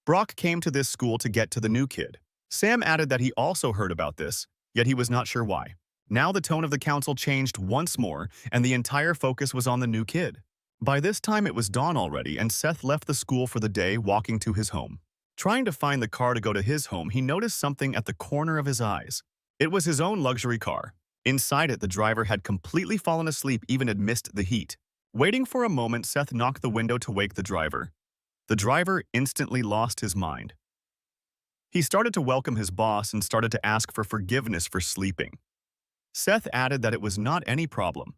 Brock came to this school to get to the new kid. Sam added that he also heard about this, yet he was not sure why. Now the tone of the council changed once more, and the entire focus was on the new kid. By this time it was dawn already, and Seth left the school for the day, walking to his home. Trying to find the car to go to his home, he noticed something at the corner of his eyes. It was his own luxury car. Inside it, the driver had completely fallen asleep even amidst the heat. Waiting for a moment, Seth knocked the window to wake the driver. The driver instantly lost his mind. He started to welcome his boss and started to ask for forgiveness for sleeping. Seth added that it was not any problem.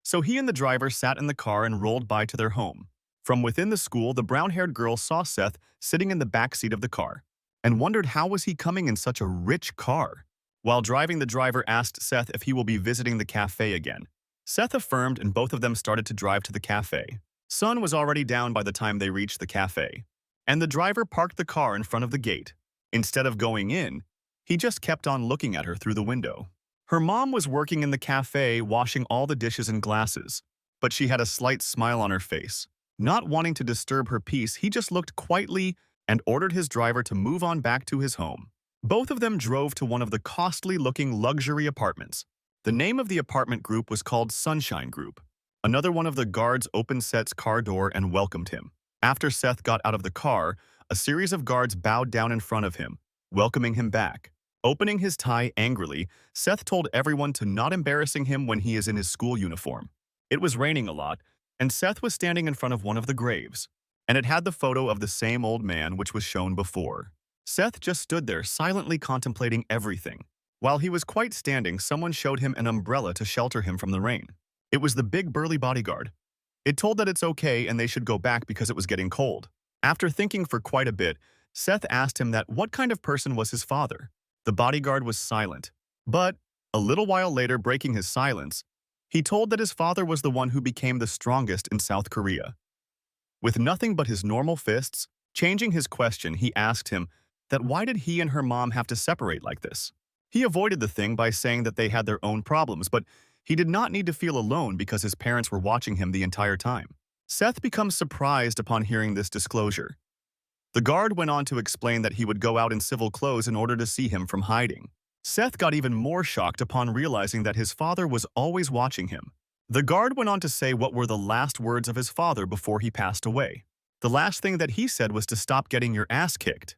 So he and the driver sat in the car and rolled by to their home. From within the school, the brown-haired girl saw Seth sitting in the back seat of the car and wondered how was he coming in such a rich car. While driving, the driver asked Seth if he will be visiting the cafe again. Seth affirmed, and both of them started to drive to the cafe. Sun was already down by the time they reached the cafe, and the driver parked the car in front of the gate. Instead of going in, he just kept on looking at her through the window. Her mom was working in the cafe, washing all the dishes and glasses, but she had a slight smile on her face. Not wanting to disturb her peace, he just looked quietly and ordered his driver to move on back to his home. Both of them drove to one of the costly-looking luxury apartments. The name of the apartment group was called Sunshine Group. Another one of the guards opened Seth's car door and welcomed him. After Seth got out of the car, a series of guards bowed down in front of him, welcoming him back. Opening his tie angrily, Seth told everyone to not embarrassing him when he is in his school uniform. It was raining a lot, and Seth was standing in front of one of the graves, and it had the photo of the same old man which was shown before. Seth just stood there silently contemplating everything. While he was quite standing, someone showed him an umbrella to shelter him from the rain. It was the big burly bodyguard. It told that it's okay and they should go back because it was getting cold. After thinking for quite a bit, Seth asked him that what kind of person was his father. The bodyguard was silent, but a little while later, breaking his silence, He told that his father was the one who became the strongest in South Korea. With nothing but his normal fists, changing his question, he asked him that why did he and her mom have to separate like this? He avoided the thing by saying that they had their own problems, but he did not need to feel alone because his parents were watching him the entire time. Seth becomes surprised upon hearing this disclosure. The guard went on to explain that he would go out in civil clothes in order to see him from hiding. Seth got even more shocked upon realizing that his father was always watching him. The guard went on to say what were the last words of his father before he passed away. The last thing that he said was to stop getting your ass kicked.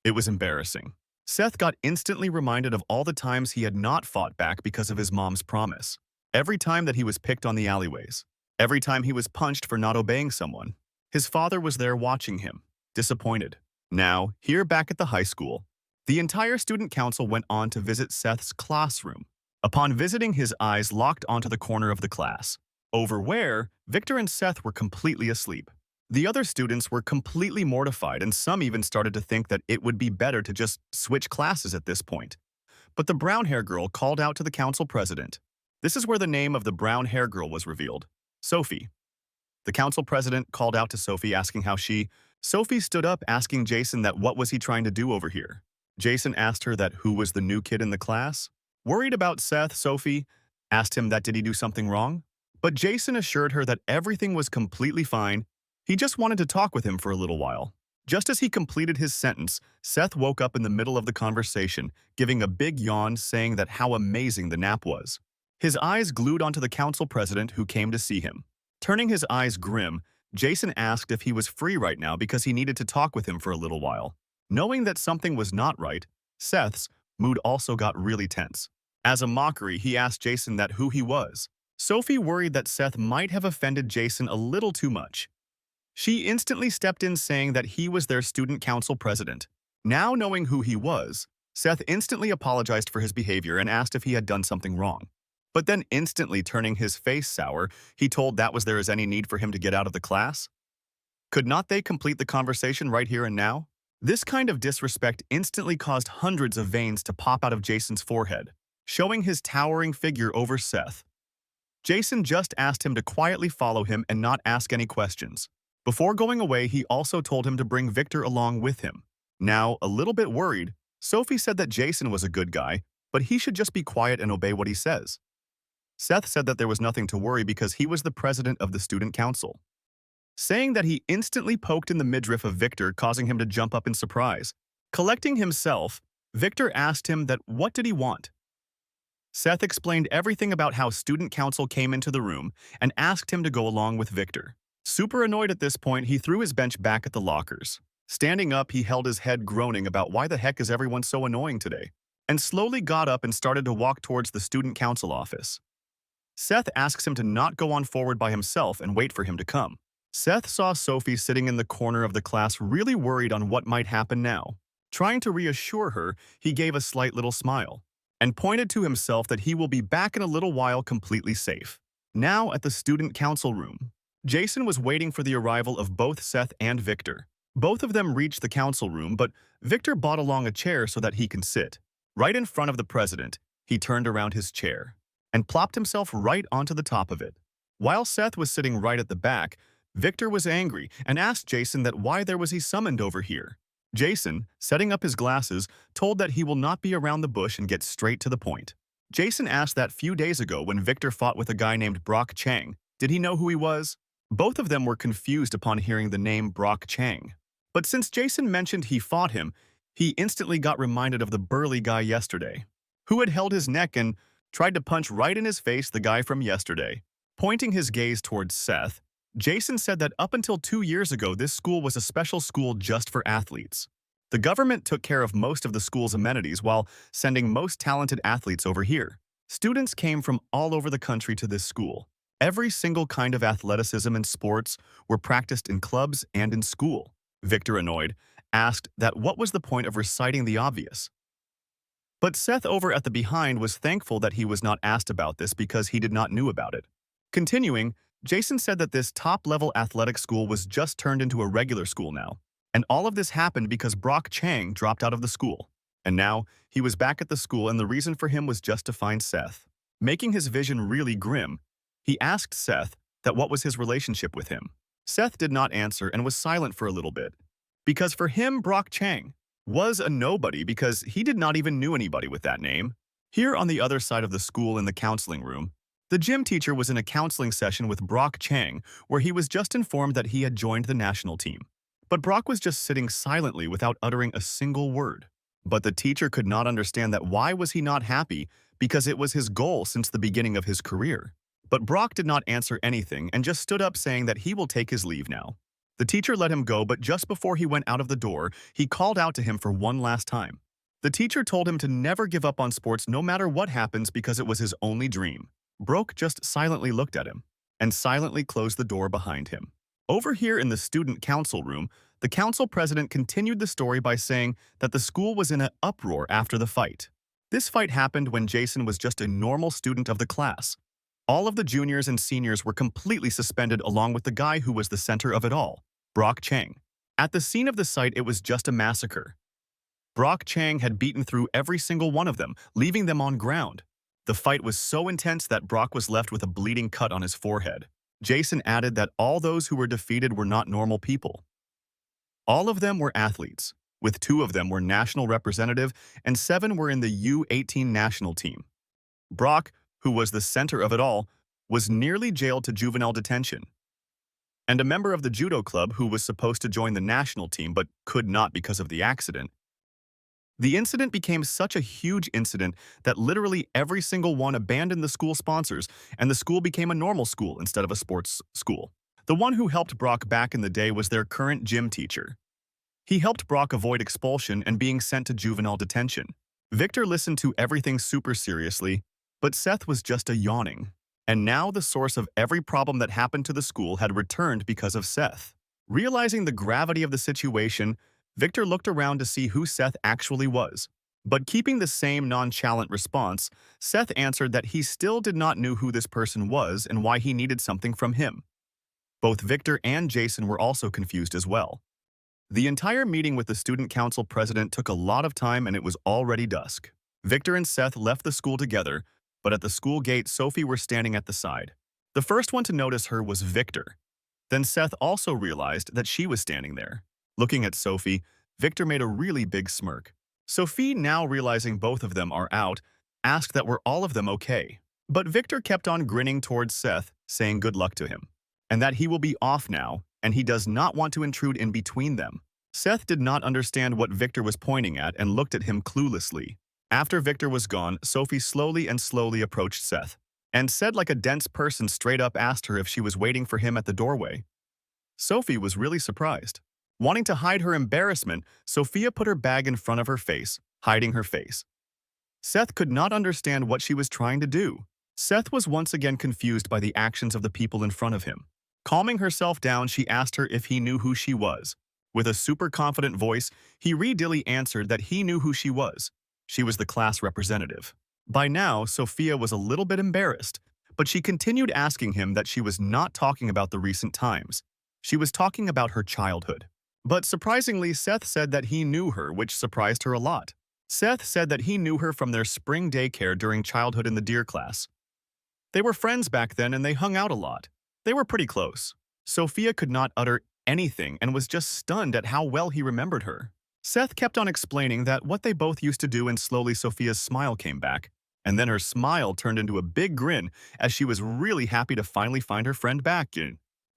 It was embarrassing. Seth got instantly reminded of all the times he had not fought back because of his mom's promise. Every time that he was picked on the alleyways. Every time he was punched for not obeying someone. His father was there watching him, disappointed. Now, here back at the high school, the entire student council went on to visit Seth's classroom. Upon visiting, his eyes locked onto the corner of the class, over where Victor and Seth were completely asleep. The other students were completely mortified, and some even started to think that it would be better to just switch classes at this point. But the brown-hair girl called out to the council president. This is where the name of the brown-hair girl was revealed. Sophie. The council president called out to Sophie asking how Sophie stood up asking Jason that what was he trying to do over here. Jason asked her that who was the new kid in the class. Worried about Seth, Sophie asked him that did he do something wrong? But Jason assured her that everything was completely fine. He just wanted to talk with him for a little while. Just as he completed his sentence, Seth woke up in the middle of the conversation, giving a big yawn saying that how amazing the nap was. His eyes glued onto the council president who came to see him. Turning his eyes grim, Jason asked if he was free right now because he needed to talk with him for a little while. Knowing that something was not right, Seth's mood also got really tense. As a mockery, he asked Jason that who he was. Sophie worried that Seth might have offended Jason a little too much. She instantly stepped in saying that he was their student council president. Now knowing who he was, Seth instantly apologized for his behavior and asked if he had done something wrong. But then instantly turning his face sour, he told that was there is any need for him to get out of the class? Could not they complete the conversation right here and now? This kind of disrespect instantly caused hundreds of veins to pop out of Jason's forehead, showing his towering figure over Seth. Jason just asked him to quietly follow him and not ask any questions. Before going away, he also told him to bring Victor along with him. Now, a little bit worried, Sophie said that Jason was a good guy, but he should just be quiet and obey what he says. Seth said that there was nothing to worry because he was the president of the student council, saying that he instantly poked in the midriff of Victor, causing him to jump up in surprise. Collecting himself, Victor asked him that what did he want. Seth explained everything about how student council came into the room and asked him to go along with Victor. Super annoyed at this point, he threw his bench back at the lockers. Standing up, he held his head groaning about why the heck is everyone so annoying today, and slowly got up and started to walk towards the student council office. Seth asks him to not go on forward by himself and wait for him to come. Seth saw Sophie sitting in the corner of the class really worried on what might happen now. Trying to reassure her, he gave a slight little smile and pointed to himself that he will be back in a little while completely safe. Now at the student council room, Jason was waiting for the arrival of both Seth and Victor. Both of them reached the council room, but Victor brought along a chair so that he can sit. Right in front of the president, he turned around his chair and plopped himself right onto the top of it. While Seth was sitting right at the back, Victor was angry and asked Jason that why there was he summoned over here. Jason, setting up his glasses, told that he will not be around the bush and get straight to the point. Jason asked that few days ago when Victor fought with a guy named Brock Chang, did he know who he was? Both of them were confused upon hearing the name Brock Chang. But since Jason mentioned he fought him, he instantly got reminded of the burly guy yesterday, who had held his neck and tried to punch right in his face the guy from yesterday. Pointing his gaze towards Seth, Jason said that up until 2 years ago, this school was a special school just for athletes. The government took care of most of the school's amenities while sending most talented athletes over here. Students came from all over the country to this school. Every single kind of athleticism and sports were practiced in clubs and in school. Victor, annoyed, asked that what was the point of reciting the obvious. But Seth over at the behind was thankful that he was not asked about this because he did not knew about it. Continuing, Jason said that this top-level athletic school was just turned into a regular school now, and all of this happened because Brock Chang dropped out of the school. And now, he was back at the school and the reason for him was just to find Seth. Making his vision really grim, he asked Seth that what was his relationship with him. Seth did not answer and was silent for a little bit. Because for him, Brock Chang was a nobody because he did not even knew anybody with that name. Here on the other side of the school in the counseling room, the gym teacher was in a counseling session with Brock Chang where he was just informed that he had joined the national team. But Brock was just sitting silently without uttering a single word. But the teacher could not understand that why was he not happy because it was his goal since the beginning of his career. But Brock did not answer anything and just stood up saying that he will take his leave now. The teacher let him go, but just before he went out of the door, he called out to him for one last time. The teacher told him to never give up on sports no matter what happens because it was his only dream. Brock just silently looked at him and silently closed the door behind him. Over here in the student council room, the council president continued the story by saying that the school was in an uproar after the fight. This fight happened when Jason was just a normal student of the class. All of the juniors and seniors were completely suspended along with the guy who was the center of it all, Brock Chang. At the scene of the site, it was just a massacre. Brock Chang had beaten through every single one of them, leaving them on ground. The fight was so intense that Brock was left with a bleeding cut on his forehead. Jason added that all those who were defeated were not normal people. All of them were athletes, with 2 of them were national representative and 7 were in the U18 national team. Brock, who was the center of it all, was nearly jailed to juvenile detention. And a member of the judo club who was supposed to join the national team but could not because of the accident. The incident became such a huge incident that literally every single one abandoned the school sponsors and the school became a normal school instead of a sports school. The one who helped Brock back in the day was their current gym teacher. He helped Brock avoid expulsion and being sent to juvenile detention. Victor listened to everything super seriously, but Seth was just a yawning. And now the source of every problem that happened to the school had returned because of Seth. Realizing the gravity of the situation, Victor looked around to see who Seth actually was. But keeping the same nonchalant response, Seth answered that he still did not know who this person was and why he needed something from him. Both Victor and Jason were also confused as well. The entire meeting with the student council president took a lot of time and it was already dusk. Victor and Seth left the school together, but at the school gate, Sophie were standing at the side. The first one to notice her was Victor. Then Seth also realized that she was standing there. Looking at Sophie, Victor made a really big smirk. Sophie, now realizing both of them are out, asked that were all of them okay. But Victor kept on grinning towards Seth, saying good luck to him, and that he will be off now, and he does not want to intrude in between them. Seth did not understand what Victor was pointing at and looked at him cluelessly. After Victor was gone, Sophie slowly approached Seth, and said like a dense person straight up asked her if she was waiting for him at the doorway. Sophie was really surprised. Wanting to hide her embarrassment, Sophia put her bag in front of her face, hiding her face. Seth could not understand what she was trying to do. Seth was once again confused by the actions of the people in front of him. Calming herself down, she asked her if he knew who she was. With a super confident voice, he readily answered that he knew who she was. She was the class representative. By now, Sophia was a little bit embarrassed, but she continued asking him that she was not talking about the recent times. She was talking about her childhood. But surprisingly, Seth said that he knew her, which surprised her a lot. Seth said that he knew her from their spring daycare during childhood in the Deer class. They were friends back then and they hung out a lot. They were pretty close. Sophia could not utter anything and was just stunned at how well he remembered her. Seth kept on explaining that what they both used to do, and slowly Sophia's smile came back. And then her smile turned into a big grin as she was really happy to finally find her friend back.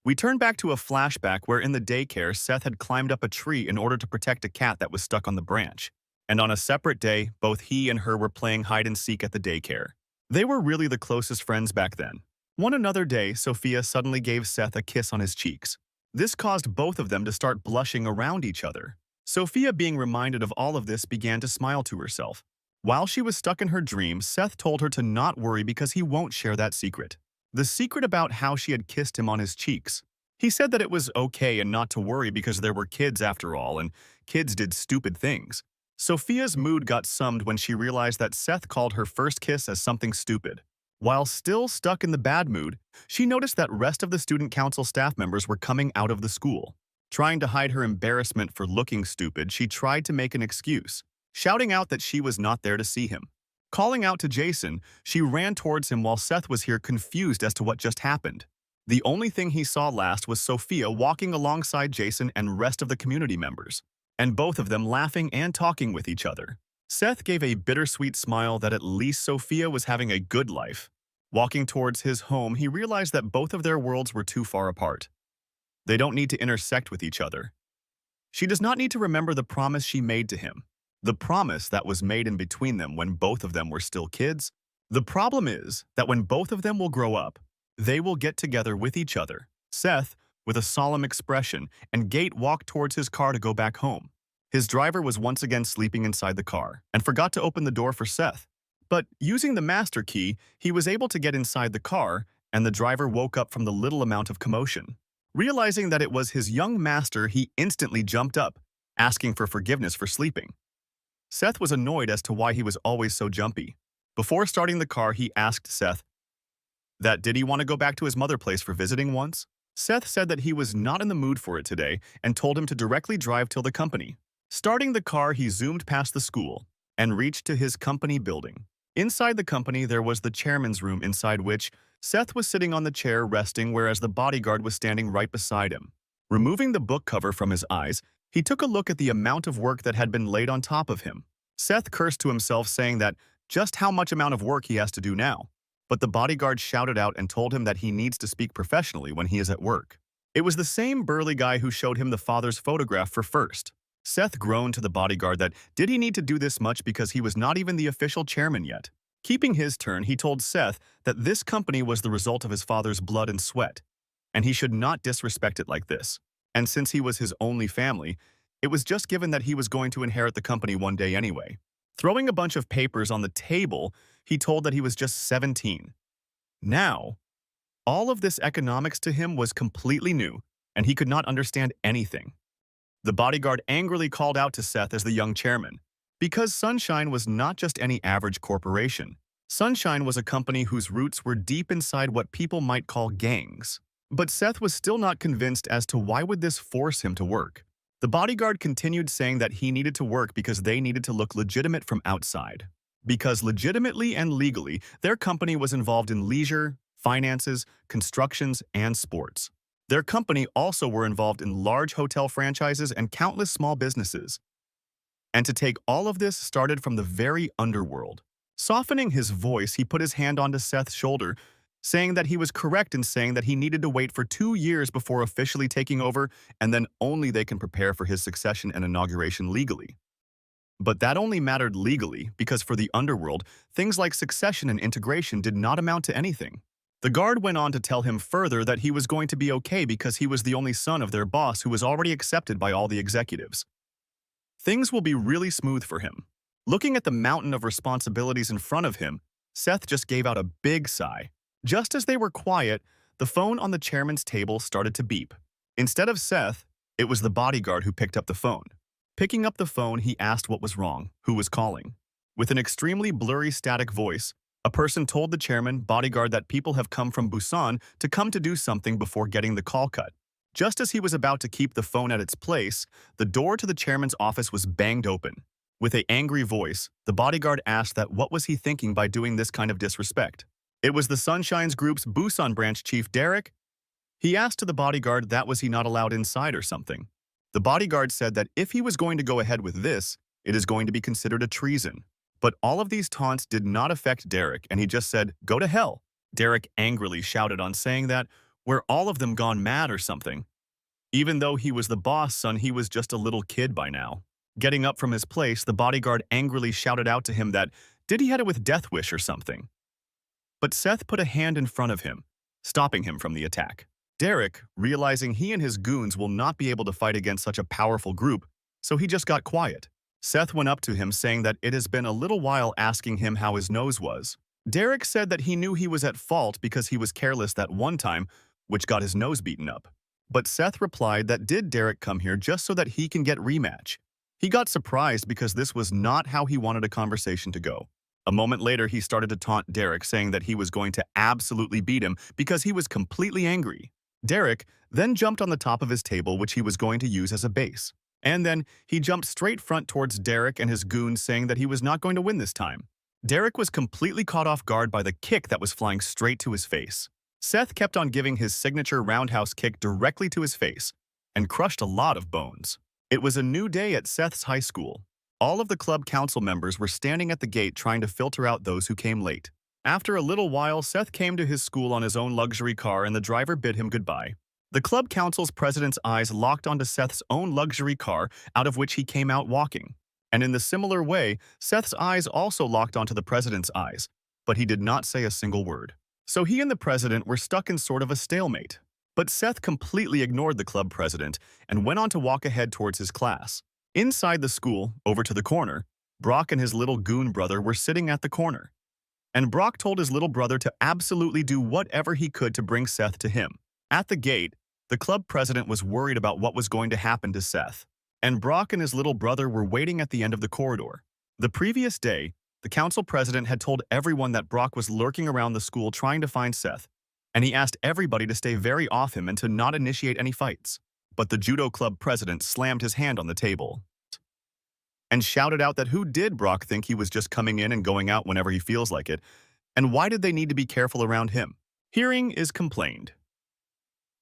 We turned back to a flashback where in the daycare, Seth had climbed up a tree in order to protect a cat that was stuck on the branch. And on a separate day, both he and her were playing hide and seek at the daycare. They were really the closest friends back then. One another day, Sophia suddenly gave Seth a kiss on his cheeks. This caused both of them to start blushing around each other. Sophia, being reminded of all of this, began to smile to herself. While she was stuck in her dream, Seth told her to not worry because he won't share that secret. The secret about how she had kissed him on his cheeks. He said that it was okay and not to worry because there were kids after all, and kids did stupid things. Sophia's mood got summed when she realized that Seth called her first kiss as something stupid. While still stuck in the bad mood, she noticed that rest of the student council staff members were coming out of the school. Trying to hide her embarrassment for looking stupid, she tried to make an excuse, shouting out that she was not there to see him. Calling out to Jason, she ran towards him while Seth was here confused as to what just happened. The only thing he saw last was Sophia walking alongside Jason and rest of the community members, and both of them laughing and talking with each other. Seth gave a bittersweet smile that at least Sophia was having a good life. Walking towards his home, he realized that both of their worlds were too far apart. They don't need to intersect with each other. She does not need to remember the promise she made to him, the promise that was made in between them when both of them were still kids. The problem is that when both of them will grow up, they will get together with each other. Seth, with a solemn expression, and Gate walked towards his car to go back home. His driver was once again sleeping inside the car and forgot to open the door for Seth. But using the master key, he was able to get inside the car, and the driver woke up from the little amount of commotion. Realizing that it was his young master, he instantly jumped up, asking for forgiveness for sleeping. Seth was annoyed as to why he was always so jumpy. Before starting the car, he asked Seth that did he want to go back to his mother's place for visiting once? Seth said that he was not in the mood for it today and told him to directly drive till the company. Starting the car, he zoomed past the school and reached to his company building. Inside the company, there was the chairman's room, inside which Seth was sitting on the chair resting, whereas the bodyguard was standing right beside him. Removing the book cover from his eyes, he took a look at the amount of work that had been laid on top of him. Seth cursed to himself, saying that just how much amount of work he has to do now. But the bodyguard shouted out and told him that he needs to speak professionally when he is at work. It was the same burly guy who showed him the father's photograph for first. Seth groaned to the bodyguard that did he need to do this much because he was not even the official chairman yet. Keeping his turn, he told Seth that this company was the result of his father's blood and sweat, and he should not disrespect it like this. And since he was his only family, it was just given that he was going to inherit the company one day anyway. Throwing a bunch of papers on the table, he told that he was just 17. Now, all of this economics to him was completely new, and he could not understand anything. The bodyguard angrily called out to Seth as the young chairman, because Sunshine was not just any average corporation. Sunshine was a company whose roots were deep inside what people might call gangs. But Seth was still not convinced as to why would this force him to work. The bodyguard continued saying that he needed to work because they needed to look legitimate from outside. Because legitimately and legally, their company was involved in leisure, finances, constructions, and sports. Their company also were involved in large hotel franchises and countless small businesses. And to take all of this started from the very underworld. Softening his voice, he put his hand onto Seth's shoulder, saying that he was correct in saying that he needed to wait for 2 years before officially taking over, and then only they can prepare for his succession and inauguration legally. But that only mattered legally because for the underworld, things like succession and integration did not amount to anything. The guard went on to tell him further that he was going to be okay because he was the only son of their boss who was already accepted by all the executives. Things will be really smooth for him. Looking at the mountain of responsibilities in front of him, Seth just gave out a big sigh. Just as they were quiet, the phone on the chairman's table started to beep. Instead of Seth, it was the bodyguard who picked up the phone. Picking up the phone, he asked what was wrong, who was calling. With an extremely blurry static voice, a person told the chairman bodyguard that people have come from Busan to come to do something before getting the call cut. Just as he was about to keep the phone at its place, the door to the chairman's office was banged open. With an angry voice, the bodyguard asked that what was he thinking by doing this kind of disrespect. It was the Sunshine's group's Busan branch chief Derek. He asked to the bodyguard that was he not allowed inside or something. The bodyguard said that if he was going to go ahead with this, it is going to be considered a treason. But all of these taunts did not affect Derek, and he just said, "Go to hell." Derek angrily shouted on saying that, "Were all of them gone mad or something?" Even though he was the boss son, he was just a little kid by now. Getting up from his place, the bodyguard angrily shouted out to him that, did he had it with Death Wish or something? But Seth put a hand in front of him, stopping him from the attack. Derek, realizing he and his goons will not be able to fight against such a powerful group, so he just got quiet. Seth went up to him saying that it has been a little while, asking him how his nose was. Derek said that he knew he was at fault because he was careless that one time, which got his nose beaten up. But Seth replied that did Derek come here just so that he can get rematch. He got surprised because this was not how he wanted a conversation to go. A moment later, he started to taunt Derek, saying that he was going to absolutely beat him because he was completely angry. Derek then jumped on the top of his table, which he was going to use as a base. And then he jumped straight front towards Derek and his goons, saying that he was not going to win this time. Derek was completely caught off guard by the kick that was flying straight to his face. Seth kept on giving his signature roundhouse kick directly to his face and crushed a lot of bones. It was a new day at Seth's high school. All of the club council members were standing at the gate trying to filter out those who came late. After a little while, Seth came to his school on his own luxury car and the driver bid him goodbye. The club council's president's eyes locked onto Seth's own luxury car, out of which he came out walking. And in the similar way, Seth's eyes also locked onto the president's eyes, but he did not say a single word. So he and the president were stuck in sort of a stalemate. But Seth completely ignored the club president and went on to walk ahead towards his class. Inside the school, over to the corner, Brock and his little goon brother were sitting at the corner. And Brock told his little brother to absolutely do whatever he could to bring Seth to him. At the gate, the club president was worried about what was going to happen to Seth. And Brock and his little brother were waiting at the end of the corridor. The previous day, the council president had told everyone that Brock was lurking around the school trying to find Seth, and he asked everybody to stay very off him and to not initiate any fights. But the judo club president slammed his hand on the table and shouted out that who did Brock think he was just coming in and going out whenever he feels like it, and why did they need to be careful around him? Hearing is complained.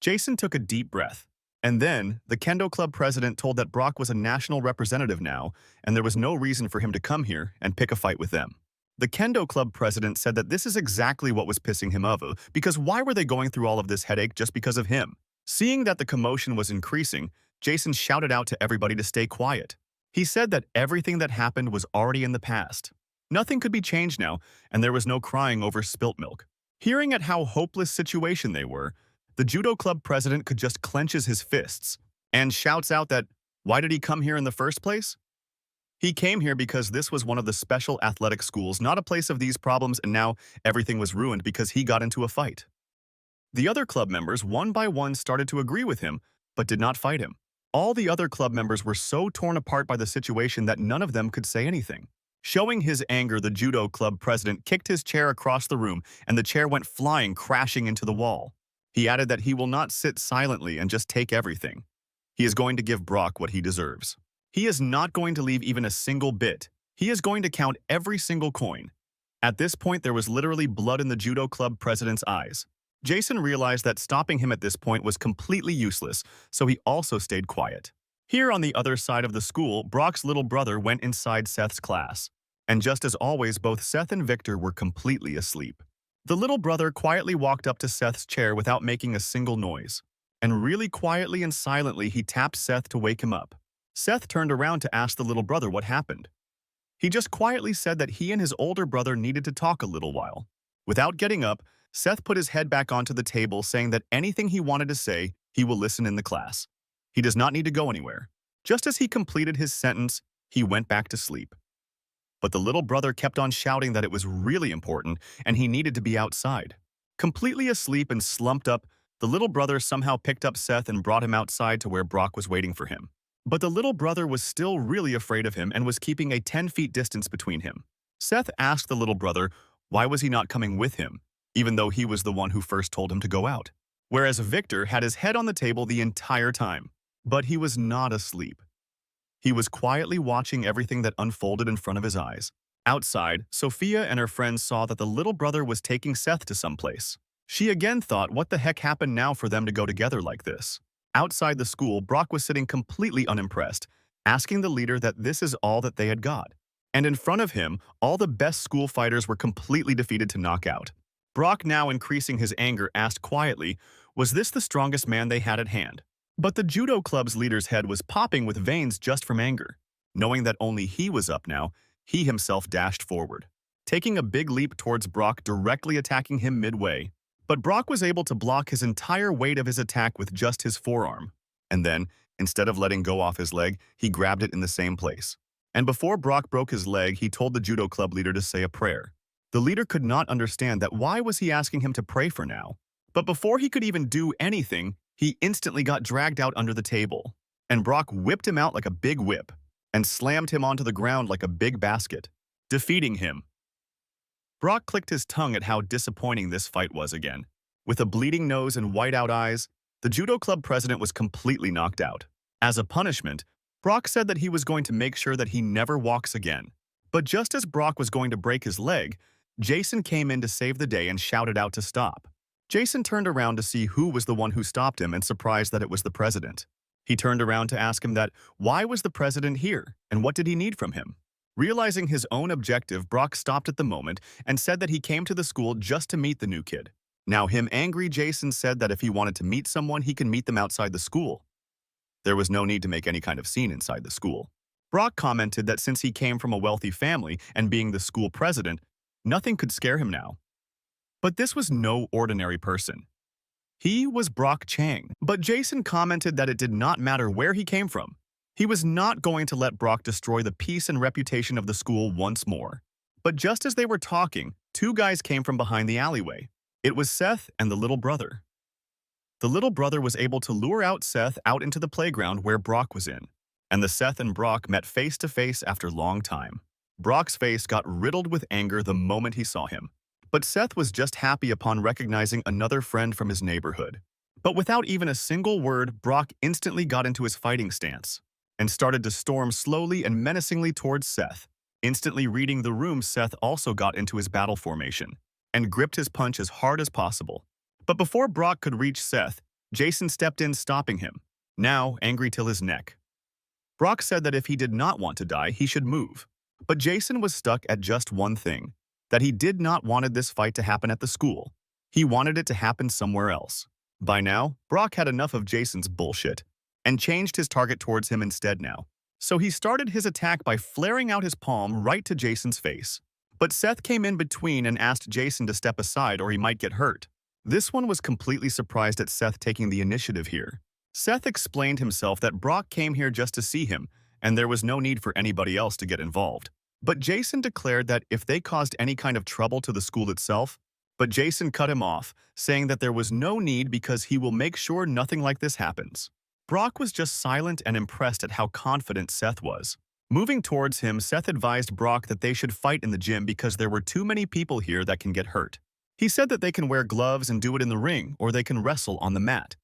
Jason took a deep breath. And then, the Kendo Club president told that Brock was a national representative now, and there was no reason for him to come here and pick a fight with them. The Kendo Club president said that this is exactly what was pissing him off, because why were they going through all of this headache just because of him? Seeing that the commotion was increasing, Jason shouted out to everybody to stay quiet. He said that everything that happened was already in the past. Nothing could be changed now, and there was no crying over spilt milk. Hearing at how hopeless situation they were, the judo club president could just clenches his fists and shouts out that, why did he come here in the first place? He came here because this was one of the special athletic schools, not a place of these problems, and now everything was ruined because he got into a fight. The other club members, one by one, started to agree with him, but did not fight him. All the other club members were so torn apart by the situation that none of them could say anything. Showing his anger, the judo club president kicked his chair across the room, and the chair went flying, crashing into the wall. He added that he will not sit silently and just take everything. He is going to give Brock what he deserves. He is not going to leave even a single bit. He is going to count every single coin. At this point, there was literally blood in the judo club president's eyes. Jason realized that stopping him at this point was completely useless, so he also stayed quiet. Here on the other side of the school, Brock's little brother went inside Seth's class. And just as always, both Seth and Victor were completely asleep. The little brother quietly walked up to Seth's chair without making a single noise. And really quietly and silently, he tapped Seth to wake him up. Seth turned around to ask the little brother what happened. He just quietly said that he and his older brother needed to talk a little while. Without getting up, Seth put his head back onto the table, saying that anything he wanted to say, he will listen in the class. He does not need to go anywhere. Just as he completed his sentence, he went back to sleep. But the little brother kept on shouting that it was really important and he needed to be outside. Completely asleep and slumped up, the little brother somehow picked up Seth and brought him outside to where Brock was waiting for him. But the little brother was still really afraid of him and was keeping a 10-feet distance between him. Seth asked the little brother why was he not coming with him, even though he was the one who first told him to go out. Whereas Victor had his head on the table the entire time. But he was not asleep. He was quietly watching everything that unfolded in front of his eyes. Outside, Sophia and her friends saw that the little brother was taking Seth to someplace. She again thought, what the heck happened now for them to go together like this? Outside the school, Brock was sitting completely unimpressed, asking the leader that this is all that they had got. And in front of him, all the best school fighters were completely defeated to knockout. Brock, now increasing his anger, asked quietly, was this the strongest man they had at hand? But the judo club's leader's head was popping with veins just from anger. Knowing that only he was up now, he himself dashed forward, taking a big leap towards Brock, directly attacking him midway. But Brock was able to block his entire weight of his attack with just his forearm. And then, instead of letting go off his leg, he grabbed it in the same place. And before Brock broke his leg, he told the judo club leader to say a prayer. The leader could not understand that why was he asking him to pray for now. But before he could even do anything, he instantly got dragged out under the table, and Brock whipped him out like a big whip and slammed him onto the ground like a big basket, defeating him. Brock clicked his tongue at how disappointing this fight was again. With a bleeding nose and white-out eyes, the judo club president was completely knocked out. As a punishment, Brock said that he was going to make sure that he never walks again. But just as Brock was going to break his leg, Jason came in to save the day and shouted out to stop. Jason turned around to see who was the one who stopped him and surprised that it was the president. He turned around to ask him that why was the president here and what did he need from him. Realizing his own objective, Brock stopped at the moment and said that he came to the school just to meet the new kid. Now him angry Jason said that if he wanted to meet someone, he can meet them outside the school. There was no need to make any kind of scene inside the school. Brock commented that since he came from a wealthy family and being the school president, nothing could scare him now. But this was no ordinary person. He was Brock Chang. But Jason commented that it did not matter where he came from. He was not going to let Brock destroy the peace and reputation of the school once more. But just as they were talking, two guys came from behind the alleyway. It was Seth and the little brother. The little brother was able to lure out Seth out into the playground where Brock was in. And the Seth and Brock met face to face after a long time. Brock's face got riddled with anger the moment he saw him. But Seth was just happy upon recognizing another friend from his neighborhood. But without even a single word, Brock instantly got into his fighting stance and started to storm slowly and menacingly towards Seth. Instantly reading the room, Seth also got into his battle formation and gripped his punch as hard as possible. But before Brock could reach Seth, Jason stepped in, stopping him, now angry till his neck. Brock said that if he did not want to die, he should move. But Jason was stuck at just one thing, that he did not wanted this fight to happen at the school. He wanted it to happen somewhere else. By now, Brock had enough of Jason's bullshit and changed his target towards him instead now. So he started his attack by flaring out his palm right to Jason's face. But Seth came in between and asked Jason to step aside or he might get hurt. This one was completely surprised at Seth taking the initiative here. Seth explained himself that Brock came here just to see him, and there was no need for anybody else to get involved. But Jason declared that if they caused any kind of trouble to the school itself, but Jason cut him off, saying that there was no need because he will make sure nothing like this happens. Brock was just silent and impressed at how confident Seth was. Moving towards him, Seth advised Brock that they should fight in the gym because there were too many people here that can get hurt. He said that they can wear gloves and do it in the ring, or they can wrestle on the mat.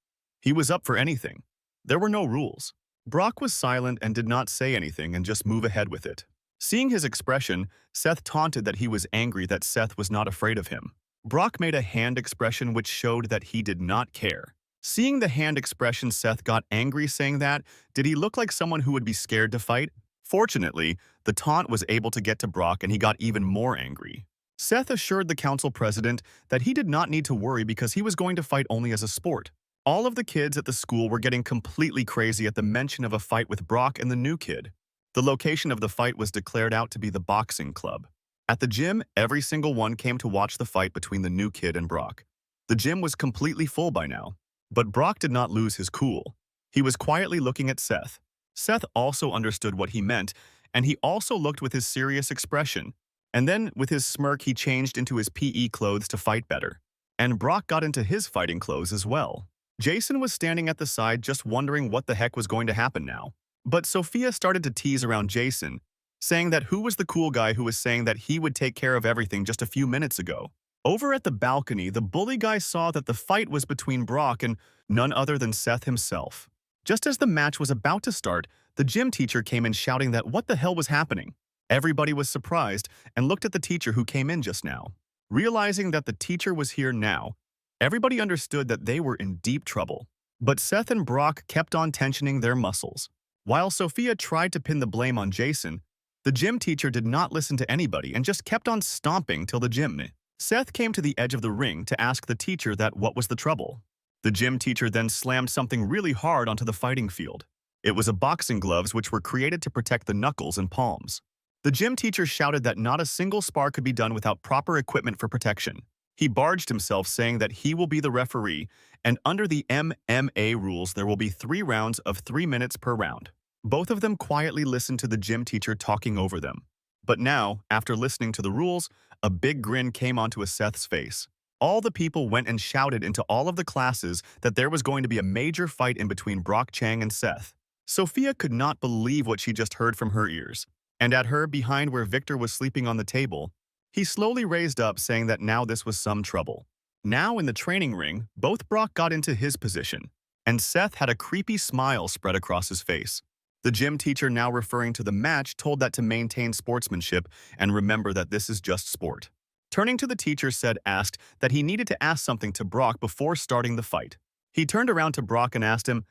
He was up for anything. There were no rules. Brock was silent and did not say anything and just move ahead with it. Seeing his expression, Seth taunted that he was angry that Seth was not afraid of him. Brock made a hand expression which showed that he did not care. Seeing the hand expression, Seth got angry, saying that, did he look like someone who would be scared to fight? Fortunately, the taunt was able to get to Brock and he got even more angry. Seth assured the council president that he did not need to worry because he was going to fight only as a sport. All of the kids at the school were getting completely crazy at the mention of a fight with Brock and the new kid. The location of the fight was declared out to be the boxing club. At the gym, every single one came to watch the fight between the new kid and Brock. The gym was completely full by now. But Brock did not lose his cool. He was quietly looking at Seth. Seth also understood what he meant, and he also looked with his serious expression. And then, with his smirk, he changed into his PE clothes to fight better. And Brock got into his fighting clothes as well. Jason was standing at the side just wondering what the heck was going to happen now. But Sophia started to tease around Jason, saying that who was the cool guy who was saying that he would take care of everything just a few minutes ago. Over at the balcony, the bully guy saw that the fight was between Brock and none other than Seth himself. Just as the match was about to start, the gym teacher came in shouting that what the hell was happening. Everybody was surprised and looked at the teacher who came in just now. Realizing that the teacher was here now, everybody understood that they were in deep trouble. But Seth and Brock kept on tensioning their muscles. While Sophia tried to pin the blame on Jason, the gym teacher did not listen to anybody and just kept on stomping till the gym. Seth came to the edge of the ring to ask the teacher that what was the trouble. The gym teacher then slammed something really hard onto the fighting field. It was a boxing gloves which were created to protect the knuckles and palms. The gym teacher shouted that not a single spar could be done without proper equipment for protection. He barged himself, saying that he will be the referee, and under the MMA rules there will be 3 rounds of 3 minutes per round. Both of them quietly listened to the gym teacher talking over them. But now, after listening to the rules, a big grin came onto Seth's face. All the people went and shouted into all of the classes that there was going to be a major fight in between Brock Chang and Seth. Sophia could not believe what she just heard from her ears. And at her, behind where Victor was sleeping on the table, he slowly raised up, saying that now this was some trouble. Now in the training ring, both Brock got into his position, and Seth had a creepy smile spread across his face. The gym teacher, now referring to the match, told that to maintain sportsmanship and remember that this is just sport. Turning to the teacher, asked that he needed to ask something to Brock before starting the fight. He turned around to Brock and asked him,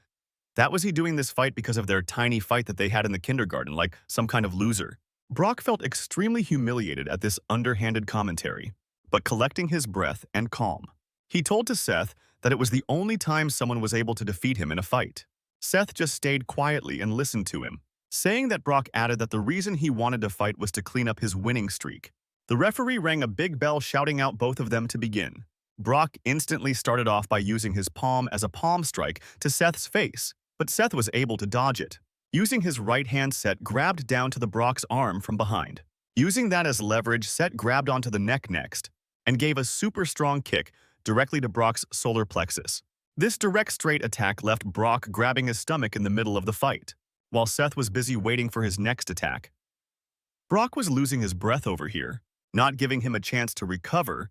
that was he doing this fight because of their tiny fight that they had in the kindergarten, like some kind of loser? Brock felt extremely humiliated at this underhanded commentary, but collecting his breath and calm, he told to Seth that it was the only time someone was able to defeat him in a fight. Seth just stayed quietly and listened to him, saying that Brock added that the reason he wanted to fight was to clean up his winning streak. The referee rang a big bell, shouting out both of them to begin. Brock instantly started off by using his palm as a palm strike to Seth's face, but Seth was able to dodge it. Using his right hand, Seth grabbed down to the Brock's arm from behind. Using that as leverage, Seth grabbed onto the neck next and gave a super strong kick directly to Brock's solar plexus. This direct straight attack left Brock grabbing his stomach in the middle of the fight, while Seth was busy waiting for his next attack. Brock was losing his breath over here, not giving him a chance to recover.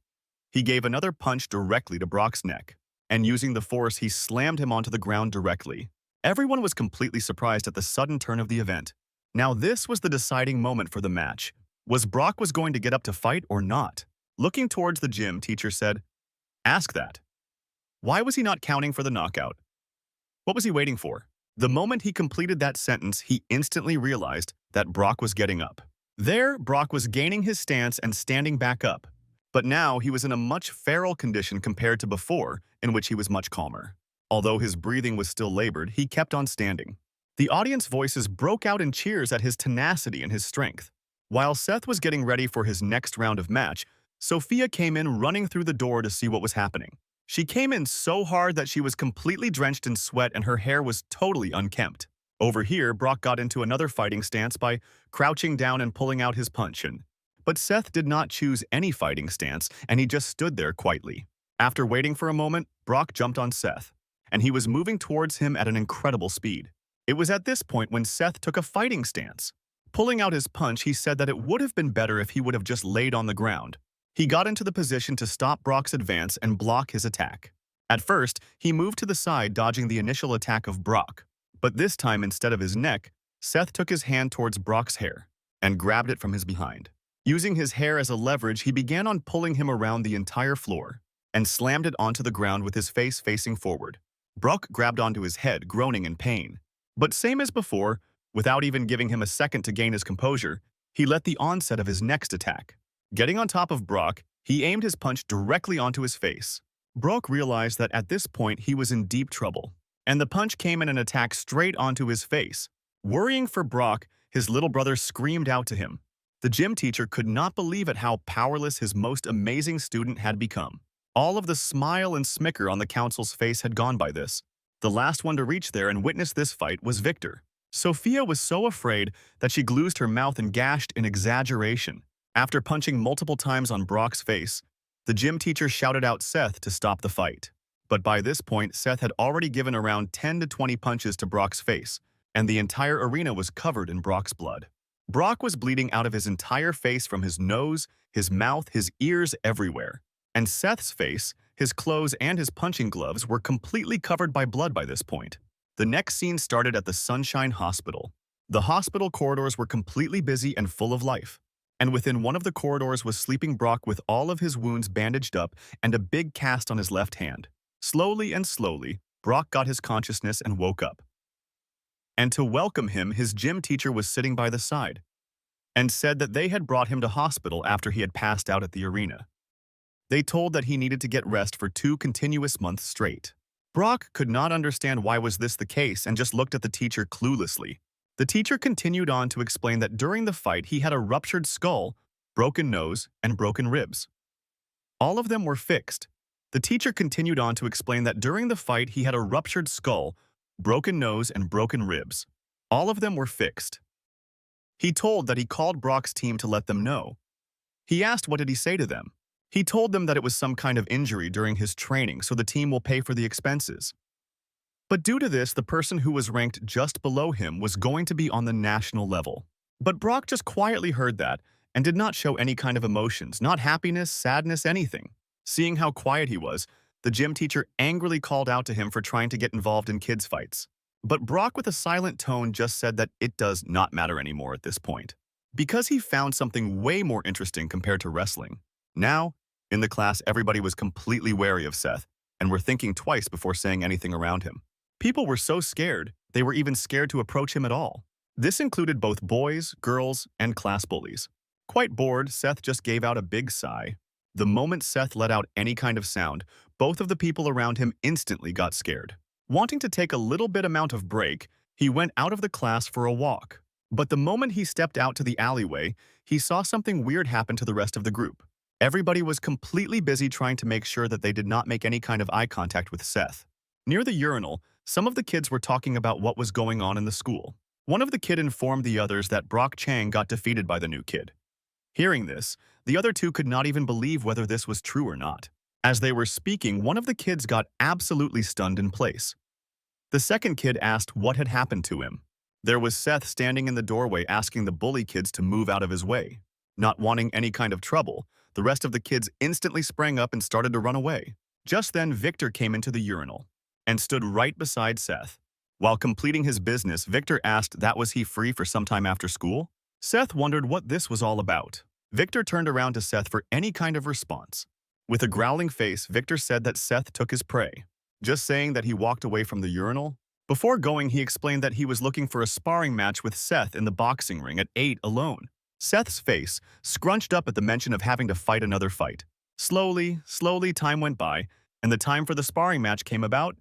He gave another punch directly to Brock's neck, and using the force, he slammed him onto the ground directly. Everyone was completely surprised at the sudden turn of the event. Now this was the deciding moment for the match. Was Brock going to get up to fight or not? Looking towards the gym teacher, ask that. Why was he not counting for the knockout? What was he waiting for? The moment he completed that sentence, he instantly realized that Brock was getting up. There, Brock was gaining his stance and standing back up. But now he was in a much feral condition compared to before, in which he was much calmer. Although his breathing was still labored, he kept on standing. The audience voices broke out in cheers at his tenacity and his strength. While Seth was getting ready for his next round of match, Sophia came in running through the door to see what was happening. She came in so hard that she was completely drenched in sweat and her hair was totally unkempt. Over here, Brock got into another fighting stance by crouching down and pulling out his punch. But Seth did not choose any fighting stance, and he just stood there quietly. After waiting for a moment, Brock jumped on Seth, and he was moving towards him at an incredible speed. It was at this point when Seth took a fighting stance. Pulling out his punch, he said that it would have been better if he would have just laid on the ground. He got into the position to stop Brock's advance and block his attack. At first, he moved to the side, dodging the initial attack of Brock. But this time, instead of his neck, Seth took his hand towards Brock's hair and grabbed it from his behind. Using his hair as a leverage, he began on pulling him around the entire floor and slammed it onto the ground with his face facing forward. Brock grabbed onto his head, groaning in pain. But same as before, without even giving him a second to gain his composure, he let the onset of his next attack. Getting on top of Brock, he aimed his punch directly onto his face. Brock realized that at this point he was in deep trouble, and the punch came in an attack straight onto his face. Worrying for Brock, his little brother screamed out to him. The gym teacher could not believe at how powerless his most amazing student had become. All of the smile and smicker on the council's face had gone by this. The last one to reach there and witness this fight was Victor. Sophia was so afraid that she glued her mouth and gashed in exaggeration. After punching multiple times on Brock's face, the gym teacher shouted out Seth to stop the fight. But by this point, Seth had already given around 10 to 20 punches to Brock's face, and the entire arena was covered in Brock's blood. Brock was bleeding out of his entire face from his nose, his mouth, his ears, everywhere. And Seth's face, his clothes, and his punching gloves were completely covered by blood by this point. The next scene started at the Sunshine Hospital. The hospital corridors were completely busy and full of life. And within one of the corridors was sleeping Brock with all of his wounds bandaged up and a big cast on his left hand. Slowly and slowly, Brock got his consciousness and woke up. And to welcome him, his gym teacher was sitting by the side and said that they had brought him to hospital after he had passed out at the arena. They told that he needed to get rest for 2 continuous months straight. Brock could not understand why was this the case and just looked at the teacher cluelessly. The teacher continued on to explain that during the fight he had a ruptured skull, broken nose, and broken ribs. All of them were fixed. The teacher continued on to explain that during the fight he had a ruptured skull, broken nose, and broken ribs. All of them were fixed. He told that he called Brock's team to let them know. He asked what did he say to them. He told them that it was some kind of injury during his training, so the team will pay for the expenses. But due to this, the person who was ranked just below him was going to be on the national level. But Brock just quietly heard that and did not show any kind of emotions, not happiness, sadness, anything. Seeing how quiet he was, the gym teacher angrily called out to him for trying to get involved in kids' fights. But Brock, with a silent tone, just said that it does not matter anymore at this point, because he found something way more interesting compared to wrestling. Now, in the class, everybody was completely wary of Seth and were thinking twice before saying anything around him. People were so scared, they were even scared to approach him at all. This included both boys, girls, and class bullies. Quite bored, Seth just gave out a big sigh. The moment Seth let out any kind of sound, both of the people around him instantly got scared. Wanting to take a little bit amount of break, he went out of the class for a walk. But the moment he stepped out to the alleyway, he saw something weird happen to the rest of the group. Everybody was completely busy trying to make sure that they did not make any kind of eye contact with Seth. Near the urinal, some of the kids were talking about what was going on in the school. One of the kids informed the others that Brock Chang got defeated by the new kid. Hearing this, the other two could not even believe whether this was true or not. As they were speaking, one of the kids got absolutely stunned in place. The second kid asked what had happened to him. There was Seth standing in the doorway asking the bully kids to move out of his way. Not wanting any kind of trouble, the rest of the kids instantly sprang up and started to run away. Just then, Victor came into the urinal and stood right beside Seth. While completing his business, Victor asked that was he free for some time after school? Seth wondered what this was all about. Victor turned around to Seth for any kind of response. With a growling face, Victor said that Seth took his prey, just saying that he walked away from the urinal. Before going, he explained that he was looking for a sparring match with Seth in the boxing ring at 8 alone. Seth's face scrunched up at the mention of having to fight another fight. Slowly, time went by, and the time for the sparring match came about.